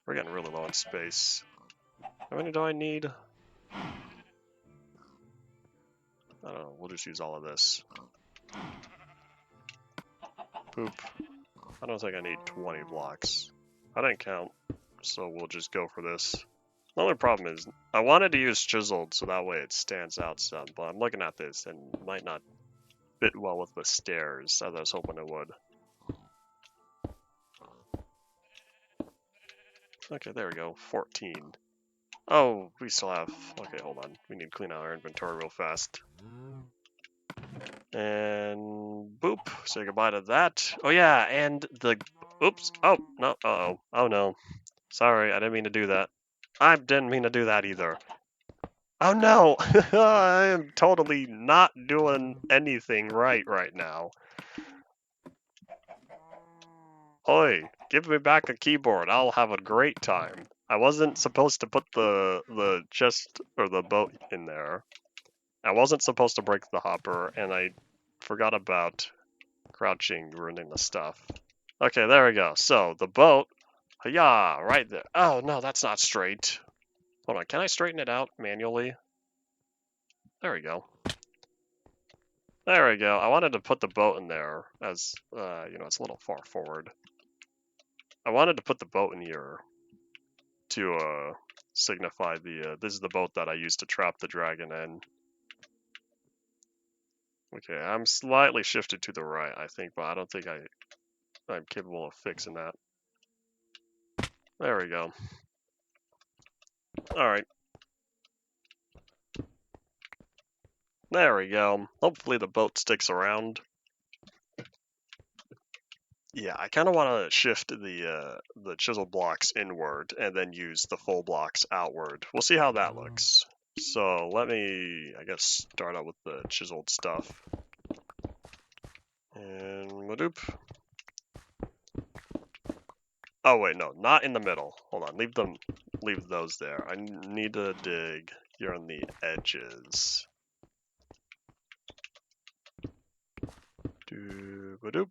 We're getting really low on space. How many do I need? I don't know, we'll just use all of this. Poop. I don't think I need 20 blocks. I didn't count, so we'll just go for this. The only problem is, I wanted to use chiseled so that way it stands out some, but I'm looking at this and it might not fit well with the stairs as I was hoping it would. Okay, there we go, 14. Oh, we still have, okay, hold on. We need to clean out our inventory real fast. And boop, say goodbye to that. Oh yeah, and the, oops, oh, no, uh-oh, oh no. Sorry, I didn't mean to do that. I didn't mean to do that either. Oh no, I am totally not doing anything right now. Oi, give me back a keyboard, I'll have a great time. I wasn't supposed to put the chest or the boat in there. I wasn't supposed to break the hopper, and I forgot about crouching, ruining the stuff. Okay, there we go. So, the boat, yeah, right there. Oh, no, that's not straight. Hold on, can I straighten it out manually? There we go. There we go. I wanted to put the boat in there as, you know, it's a little far forward. I wanted to put the boat in here. to signify the this is the boat that I used to trap the dragon in. Okay, I'm slightly shifted to the right, I think, but I don't think I'm capable of fixing that. There we go. Alright. There we go. Hopefully the boat sticks around. Yeah, I kind of want to shift the chisel blocks inward and then use the full blocks outward. We'll see how that looks. So let me, I guess, start out with the chiseled stuff. And Madoop. Oh wait, no, not in the middle. Hold on, leave those there. I need to dig here on the edges. Doop.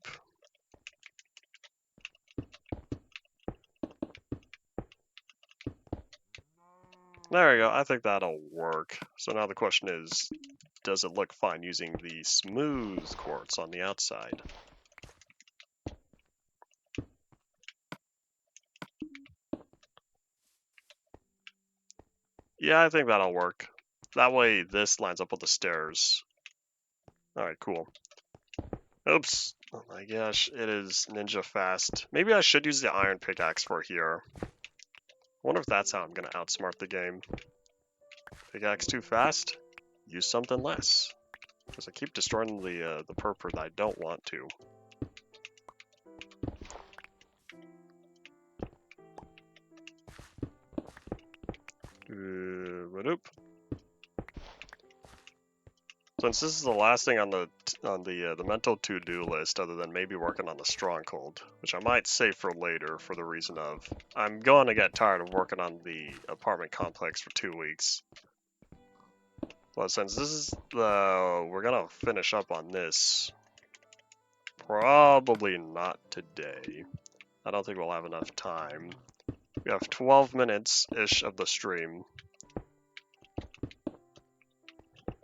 There we go, I think that'll work. So now the question is, does it look fine using the smooth quartz on the outside? Yeah, I think that'll work. That way this lines up with the stairs. Alright, cool. Oops. Oh my gosh, it is ninja fast. Maybe I should use the iron pickaxe for here. I wonder if that's how I'm gonna outsmart the game. Pickaxe too fast? Use something less. Because I keep destroying the purpur that I don't want to. Madoop. Since this is the last thing on the mental to-do list, other than maybe working on the stronghold, which I might save for later for the reason of I'm going to get tired of working on the apartment complex for 2 weeks. But since this is we're gonna finish up on this, probably not today. I don't think we'll have enough time. We have 12 minutes-ish of the stream.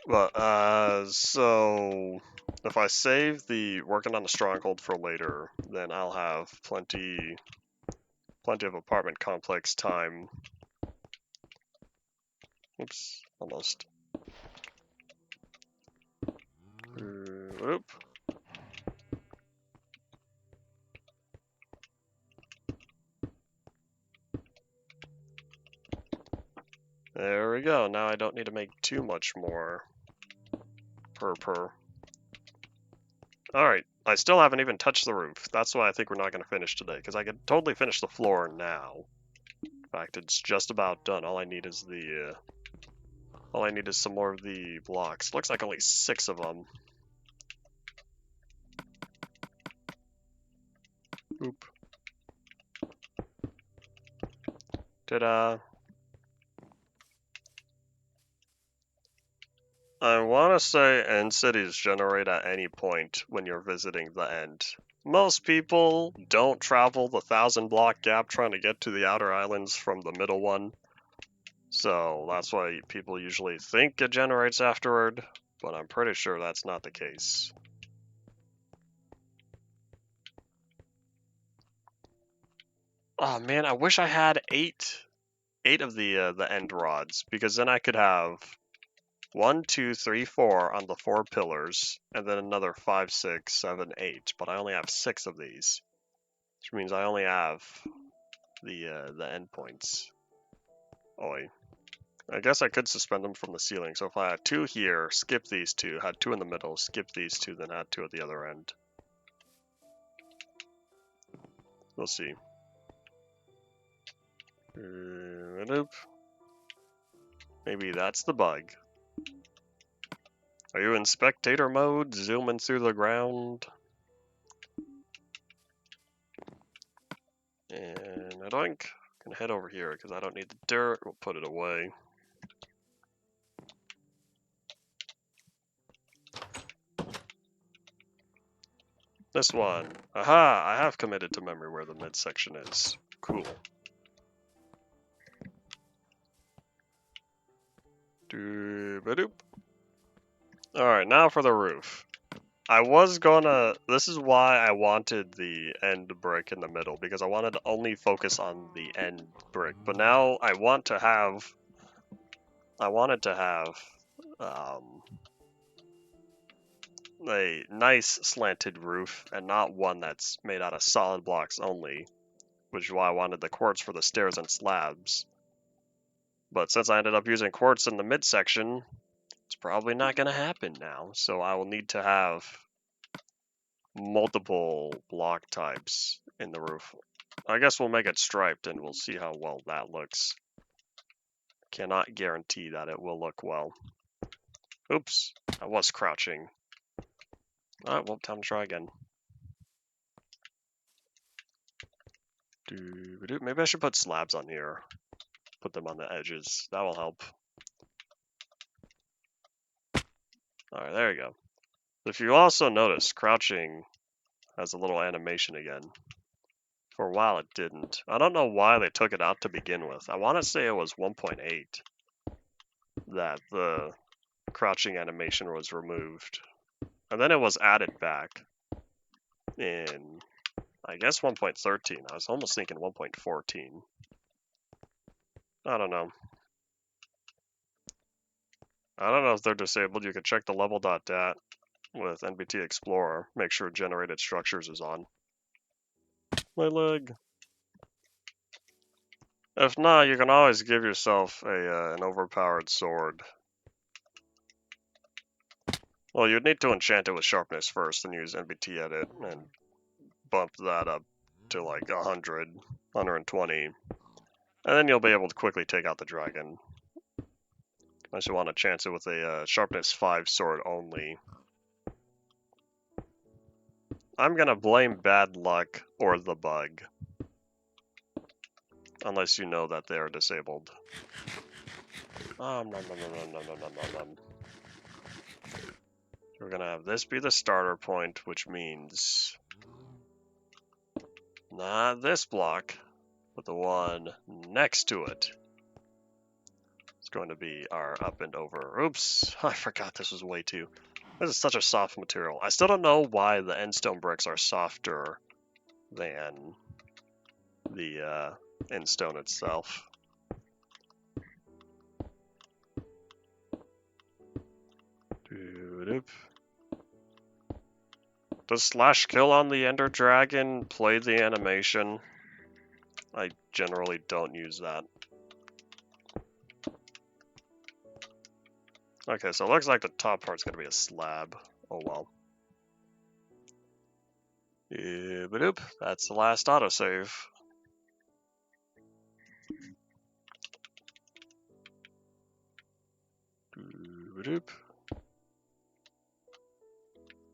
But, so if I save the working on the stronghold for later, then I'll have plenty of apartment complex time. Oops, almost. Oop. There we go. Now I don't need to make too much more per. Alright, I still haven't even touched the roof. That's why I think we're not going to finish today, because I could totally finish the floor now. In fact, it's just about done. All I need is some more of the blocks. Looks like only 6 of them. Oop. Ta-da. I want to say end cities generate at any point when you're visiting the end. Most people don't travel the 1,000-block gap trying to get to the outer islands from the middle one. So that's why people usually think it generates afterward, but I'm pretty sure that's not the case. Oh man, I wish I had eight of the end rods, because then I could have 1, 2, 3, 4 on the 4 pillars, and then another 5, 6, 7, 8. But I only have 6 of these, which means I only have the endpoints. Oi. I guess I could suspend them from the ceiling. So if I had 2 here, skip these 2, had 2 in the middle, skip these 2, then add 2 at the other end. We'll see. Maybe that's the bug. Are you in spectator mode, zooming through the ground? And I think I can head over here because I don't need the dirt. We'll put it away. This one. Aha! I have committed to memory where the midsection is. Cool. Doop-a-doop. Alright, now for the roof. I was gonna. This is why I wanted the end brick in the middle, because I wanted to only focus on the end brick. But now I want to have. I wanted to have a nice slanted roof and not one that's made out of solid blocks only, which is why I wanted the quartz for the stairs and slabs. But since I ended up using quartz in the midsection, it's probably not going to happen now. So I will need to have multiple block types in the roof. I guess we'll make it striped and we'll see how well that looks. Cannot guarantee that it will look well. Oops, I was crouching. Alright, well, time to try again. Maybe I should put slabs on here. Put them on the edges. That will help. Alright, there you go. If you also notice, crouching has a little animation again. For a while it didn't. I don't know why they took it out to begin with. I want to say it was 1.8 that the crouching animation was removed. And then it was added back in, I guess, 1.13. I was almost thinking 1.14. I don't know. I don't know if they're disabled. You can check the level.dat with NBT Explorer. Make sure generated structures is on. My leg. If not, you can always give yourself an overpowered sword. Well, you'd need to enchant it with sharpness first and use NBT edit and bump that up to like 100, 120. And then you'll be able to quickly take out the dragon. Unless you want to chance it with a sharpness 5 sword only. I'm gonna blame bad luck or the bug. Unless you know that they are disabled. Nom, nom, nom, nom, nom, nom, nom, nom. We're gonna have this be the starter point, which means not this block, but the one next to it. It's going to be our up and over. Oops, I forgot this was way too. This is such a soft material. I still don't know why the end stone bricks are softer than the end stone itself. Does slash kill on the ender dragon play the animation? I generally don't use that. Okay, so it looks like the top part's gonna be a slab. Oh well. That's the last autosave.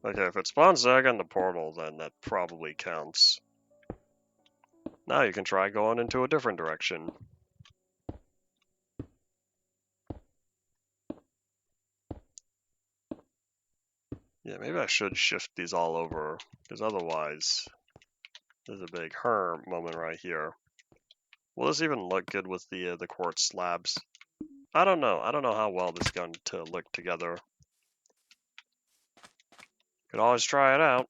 Okay, if it spawns Zag in the portal, then that probably counts. Now you can try going into a different direction. Yeah, maybe I should shift these all over, because otherwise, there's a big moment right here. Will this even look good with the quartz slabs? I don't know. I don't know how well this is going to look together. Could always try it out.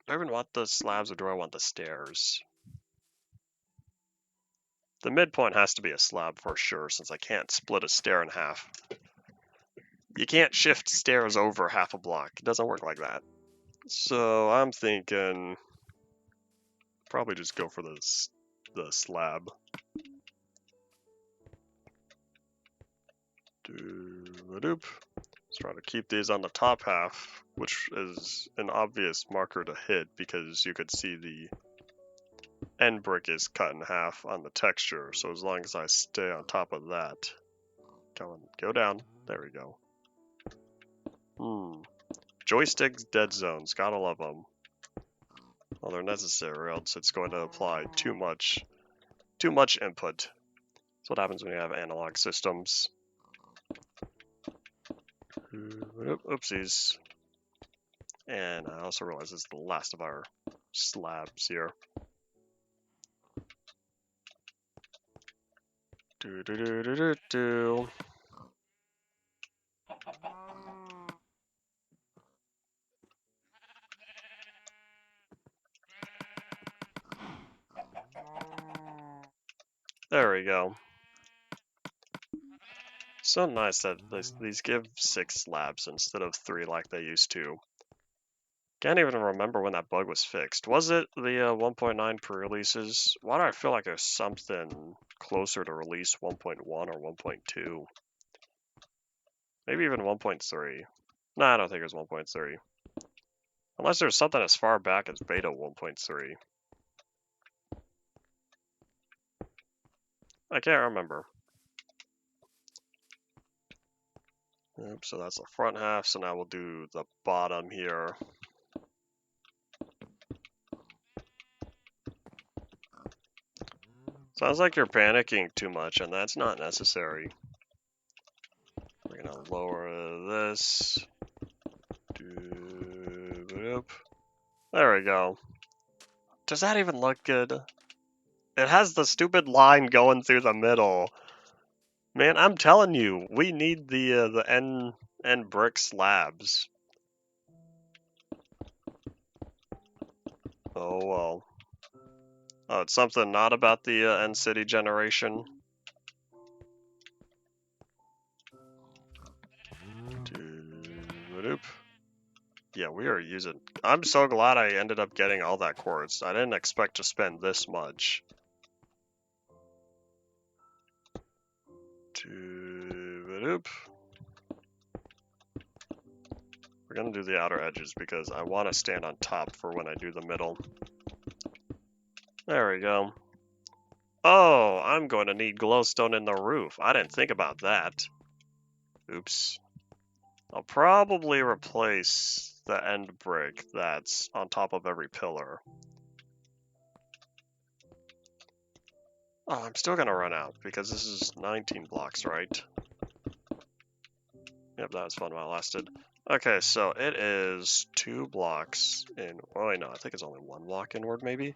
Do I even want the slabs or do I want the stairs? The midpoint has to be a slab for sure, since I can't split a stair in half. You can't shift stairs over half a block. It doesn't work like that. So I'm thinking probably just go for the slab. Let's try to keep these on the top half, which is an obvious marker to hit because you could see the end brick is cut in half on the texture. So as long as I stay on top of that, go down. There we go. Joysticks, dead zones, gotta love them. Well, they're necessary, or else it's going to apply too much input. That's what happens when you have analog systems. Oopsies. And I also realize this is the last of our slabs here. There we go. So nice that these give 6 slabs instead of 3 like they used to. Can't even remember when that bug was fixed. Was it the 1.9 pre-releases? Why do I feel like there's something closer to release 1.1 or 1.2? Maybe even 1.3. No, I don't think it was 1.3. Unless there's something as far back as beta 1.3. I can't remember. Oops, so that's the front half, so now we'll do the bottom here. Sounds like you're panicking too much, and that's not necessary. We're gonna lower this. There we go. Does that even look good? It has the stupid line going through the middle. Man, I'm telling you, we need the end brick slabs. Oh well. Oh, it's something not about the end city generation. Yeah, we are using. I'm so glad I ended up getting all that quartz. I didn't expect to spend this much. We're gonna do the outer edges because I want to stand on top for when I do the middle. There we go. Oh, I'm going to need glowstone in the roof. I didn't think about that. Oops. I'll probably replace the end brick that's on top of every pillar. Oh, I'm still gonna run out because this is 19 blocks, right? Yep, that was fun while it lasted. Okay, so it is 2 blocks in. Oh, wait, no, I think it's only 1 block inward, maybe.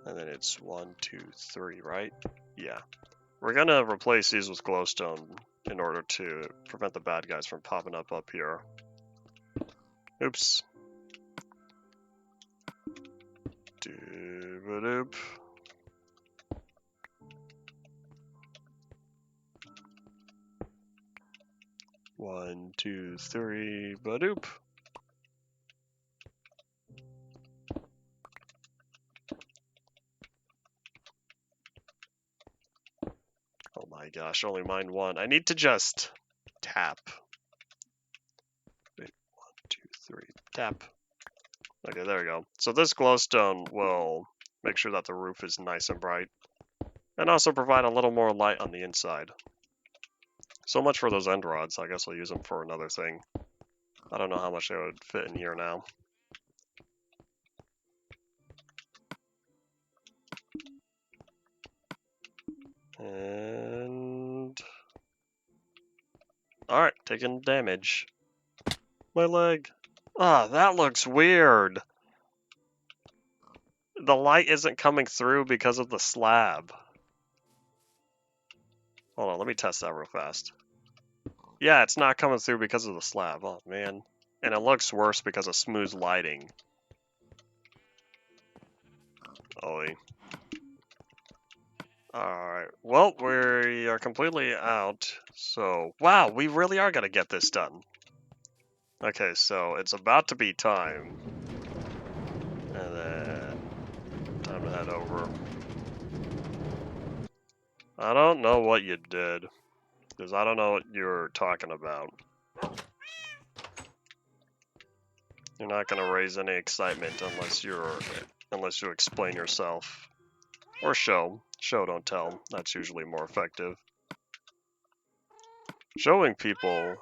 And then it's 1, 2, 3, right? Yeah. We're gonna replace these with glowstone in order to prevent the bad guys from popping up here. Oops. Dooba-doop. One, two, three, ba-doop. Oh my gosh, only mine one. I need to just tap. Wait, 1, 2, 3, tap. Okay, there we go. So this glowstone will make sure that the roof is nice and bright, and also provide a little more light on the inside. So much for those end rods. I guess I'll use them for another thing. I don't know how much they would fit in here now. And... Alright, taking damage. My leg. Ah, that looks weird. The light isn't coming through because of the slab. Hold on, let me test that real fast. Yeah, it's not coming through because of the slab. Oh, man. And it looks worse because of smooth lighting. Oy. Alright, well, we are completely out. So, wow, we really are going to get this done. Okay, so it's about to be time. And then, time to head over. I don't know what you did, because I don't know what you're talking about. You're not going to raise any excitement unless you explain yourself. Or show. Show, don't tell. That's usually more effective. Showing people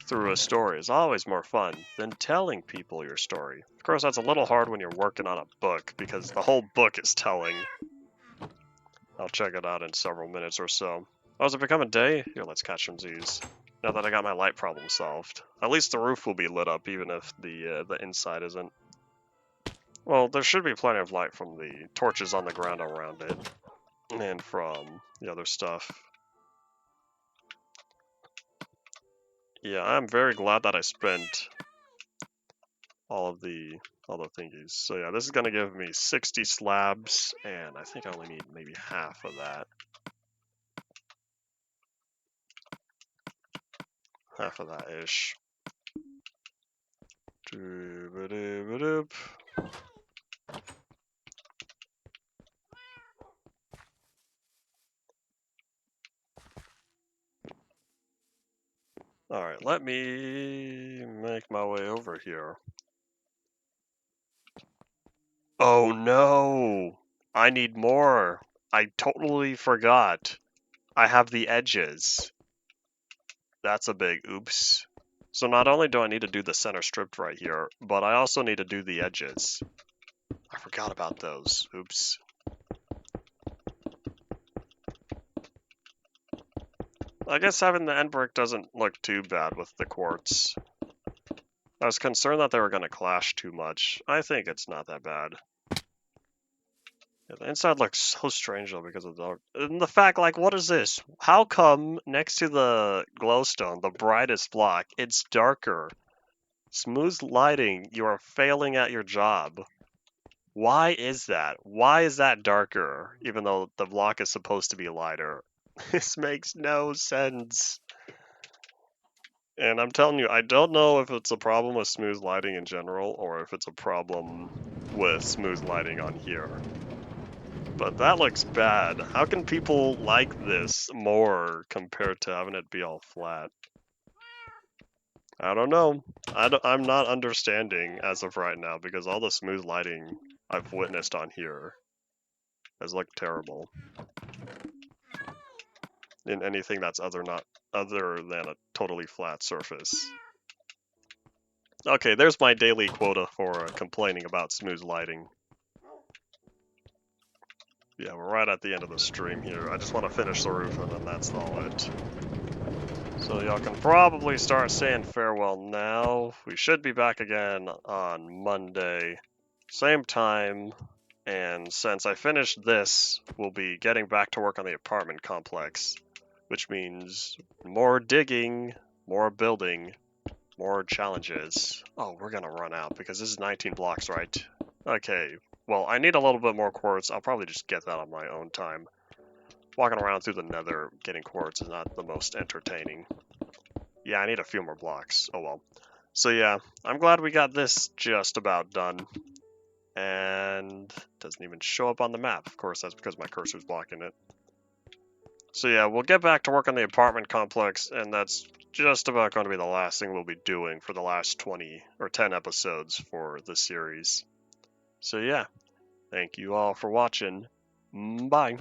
through a story is always more fun than telling people your story. Of course, that's a little hard when you're working on a book, because the whole book is telling. I'll check it out in several minutes or so. Oh, has it become a day? Here, let's catch some Z's. Now that I got my light problem solved. At least the roof will be lit up, even if the inside isn't. Well, there should be plenty of light from the torches on the ground around it. And from the other stuff. Yeah, I'm very glad that I spent all the thingies. So yeah, this is gonna give me 60 slabs, and I think I only need maybe half of that. Half of that ish. Alright, let me make my way over here. Oh no! I need more! I totally forgot. I have the edges. That's a big oops. So not only do I need to do the center strip right here, but I also need to do the edges. I forgot about those. Oops. I guess having the end brick doesn't look too bad with the quartz. I was concerned that they were going to clash too much. I think it's not that bad. Yeah, the inside looks so strange though because of the dark. And the fact, like, what is this? How come next to the glowstone, the brightest block, it's darker? Smooth lighting, you are failing at your job. Why is that? Why is that darker, even though the block is supposed to be lighter? This makes no sense. And I'm telling you, I don't know if it's a problem with smooth lighting in general, or if it's a problem with smooth lighting on here. But that looks bad. How can people like this more compared to having it be all flat? I don't know. I'm not understanding as of right now, because all the smooth lighting I've witnessed on here has looked terrible. In anything that's other than a totally flat surface. Okay, there's my daily quota for complaining about smooth lighting. Yeah, we're right at the end of the stream here. I just want to finish the roof and then that's all it. So y'all can probably start saying farewell now. We should be back again on Monday, same time. And since I finished this, we'll be getting back to work on the apartment complex, which means more digging, more building, more challenges. Oh, we're gonna run out because this is 19 blocks, right? Okay, well, I need a little bit more quartz. I'll probably just get that on my own time. Walking around through the nether getting quartz is not the most entertaining. Yeah, I need a few more blocks. Oh well. So yeah, I'm glad we got this just about done. And it doesn't even show up on the map. Of course, that's because my cursor's blocking it. So yeah, we'll get back to work on the apartment complex, and that's just about going to be the last thing we'll be doing for the last 20 or 10 episodes for the series. So yeah, thank you all for watching. Bye.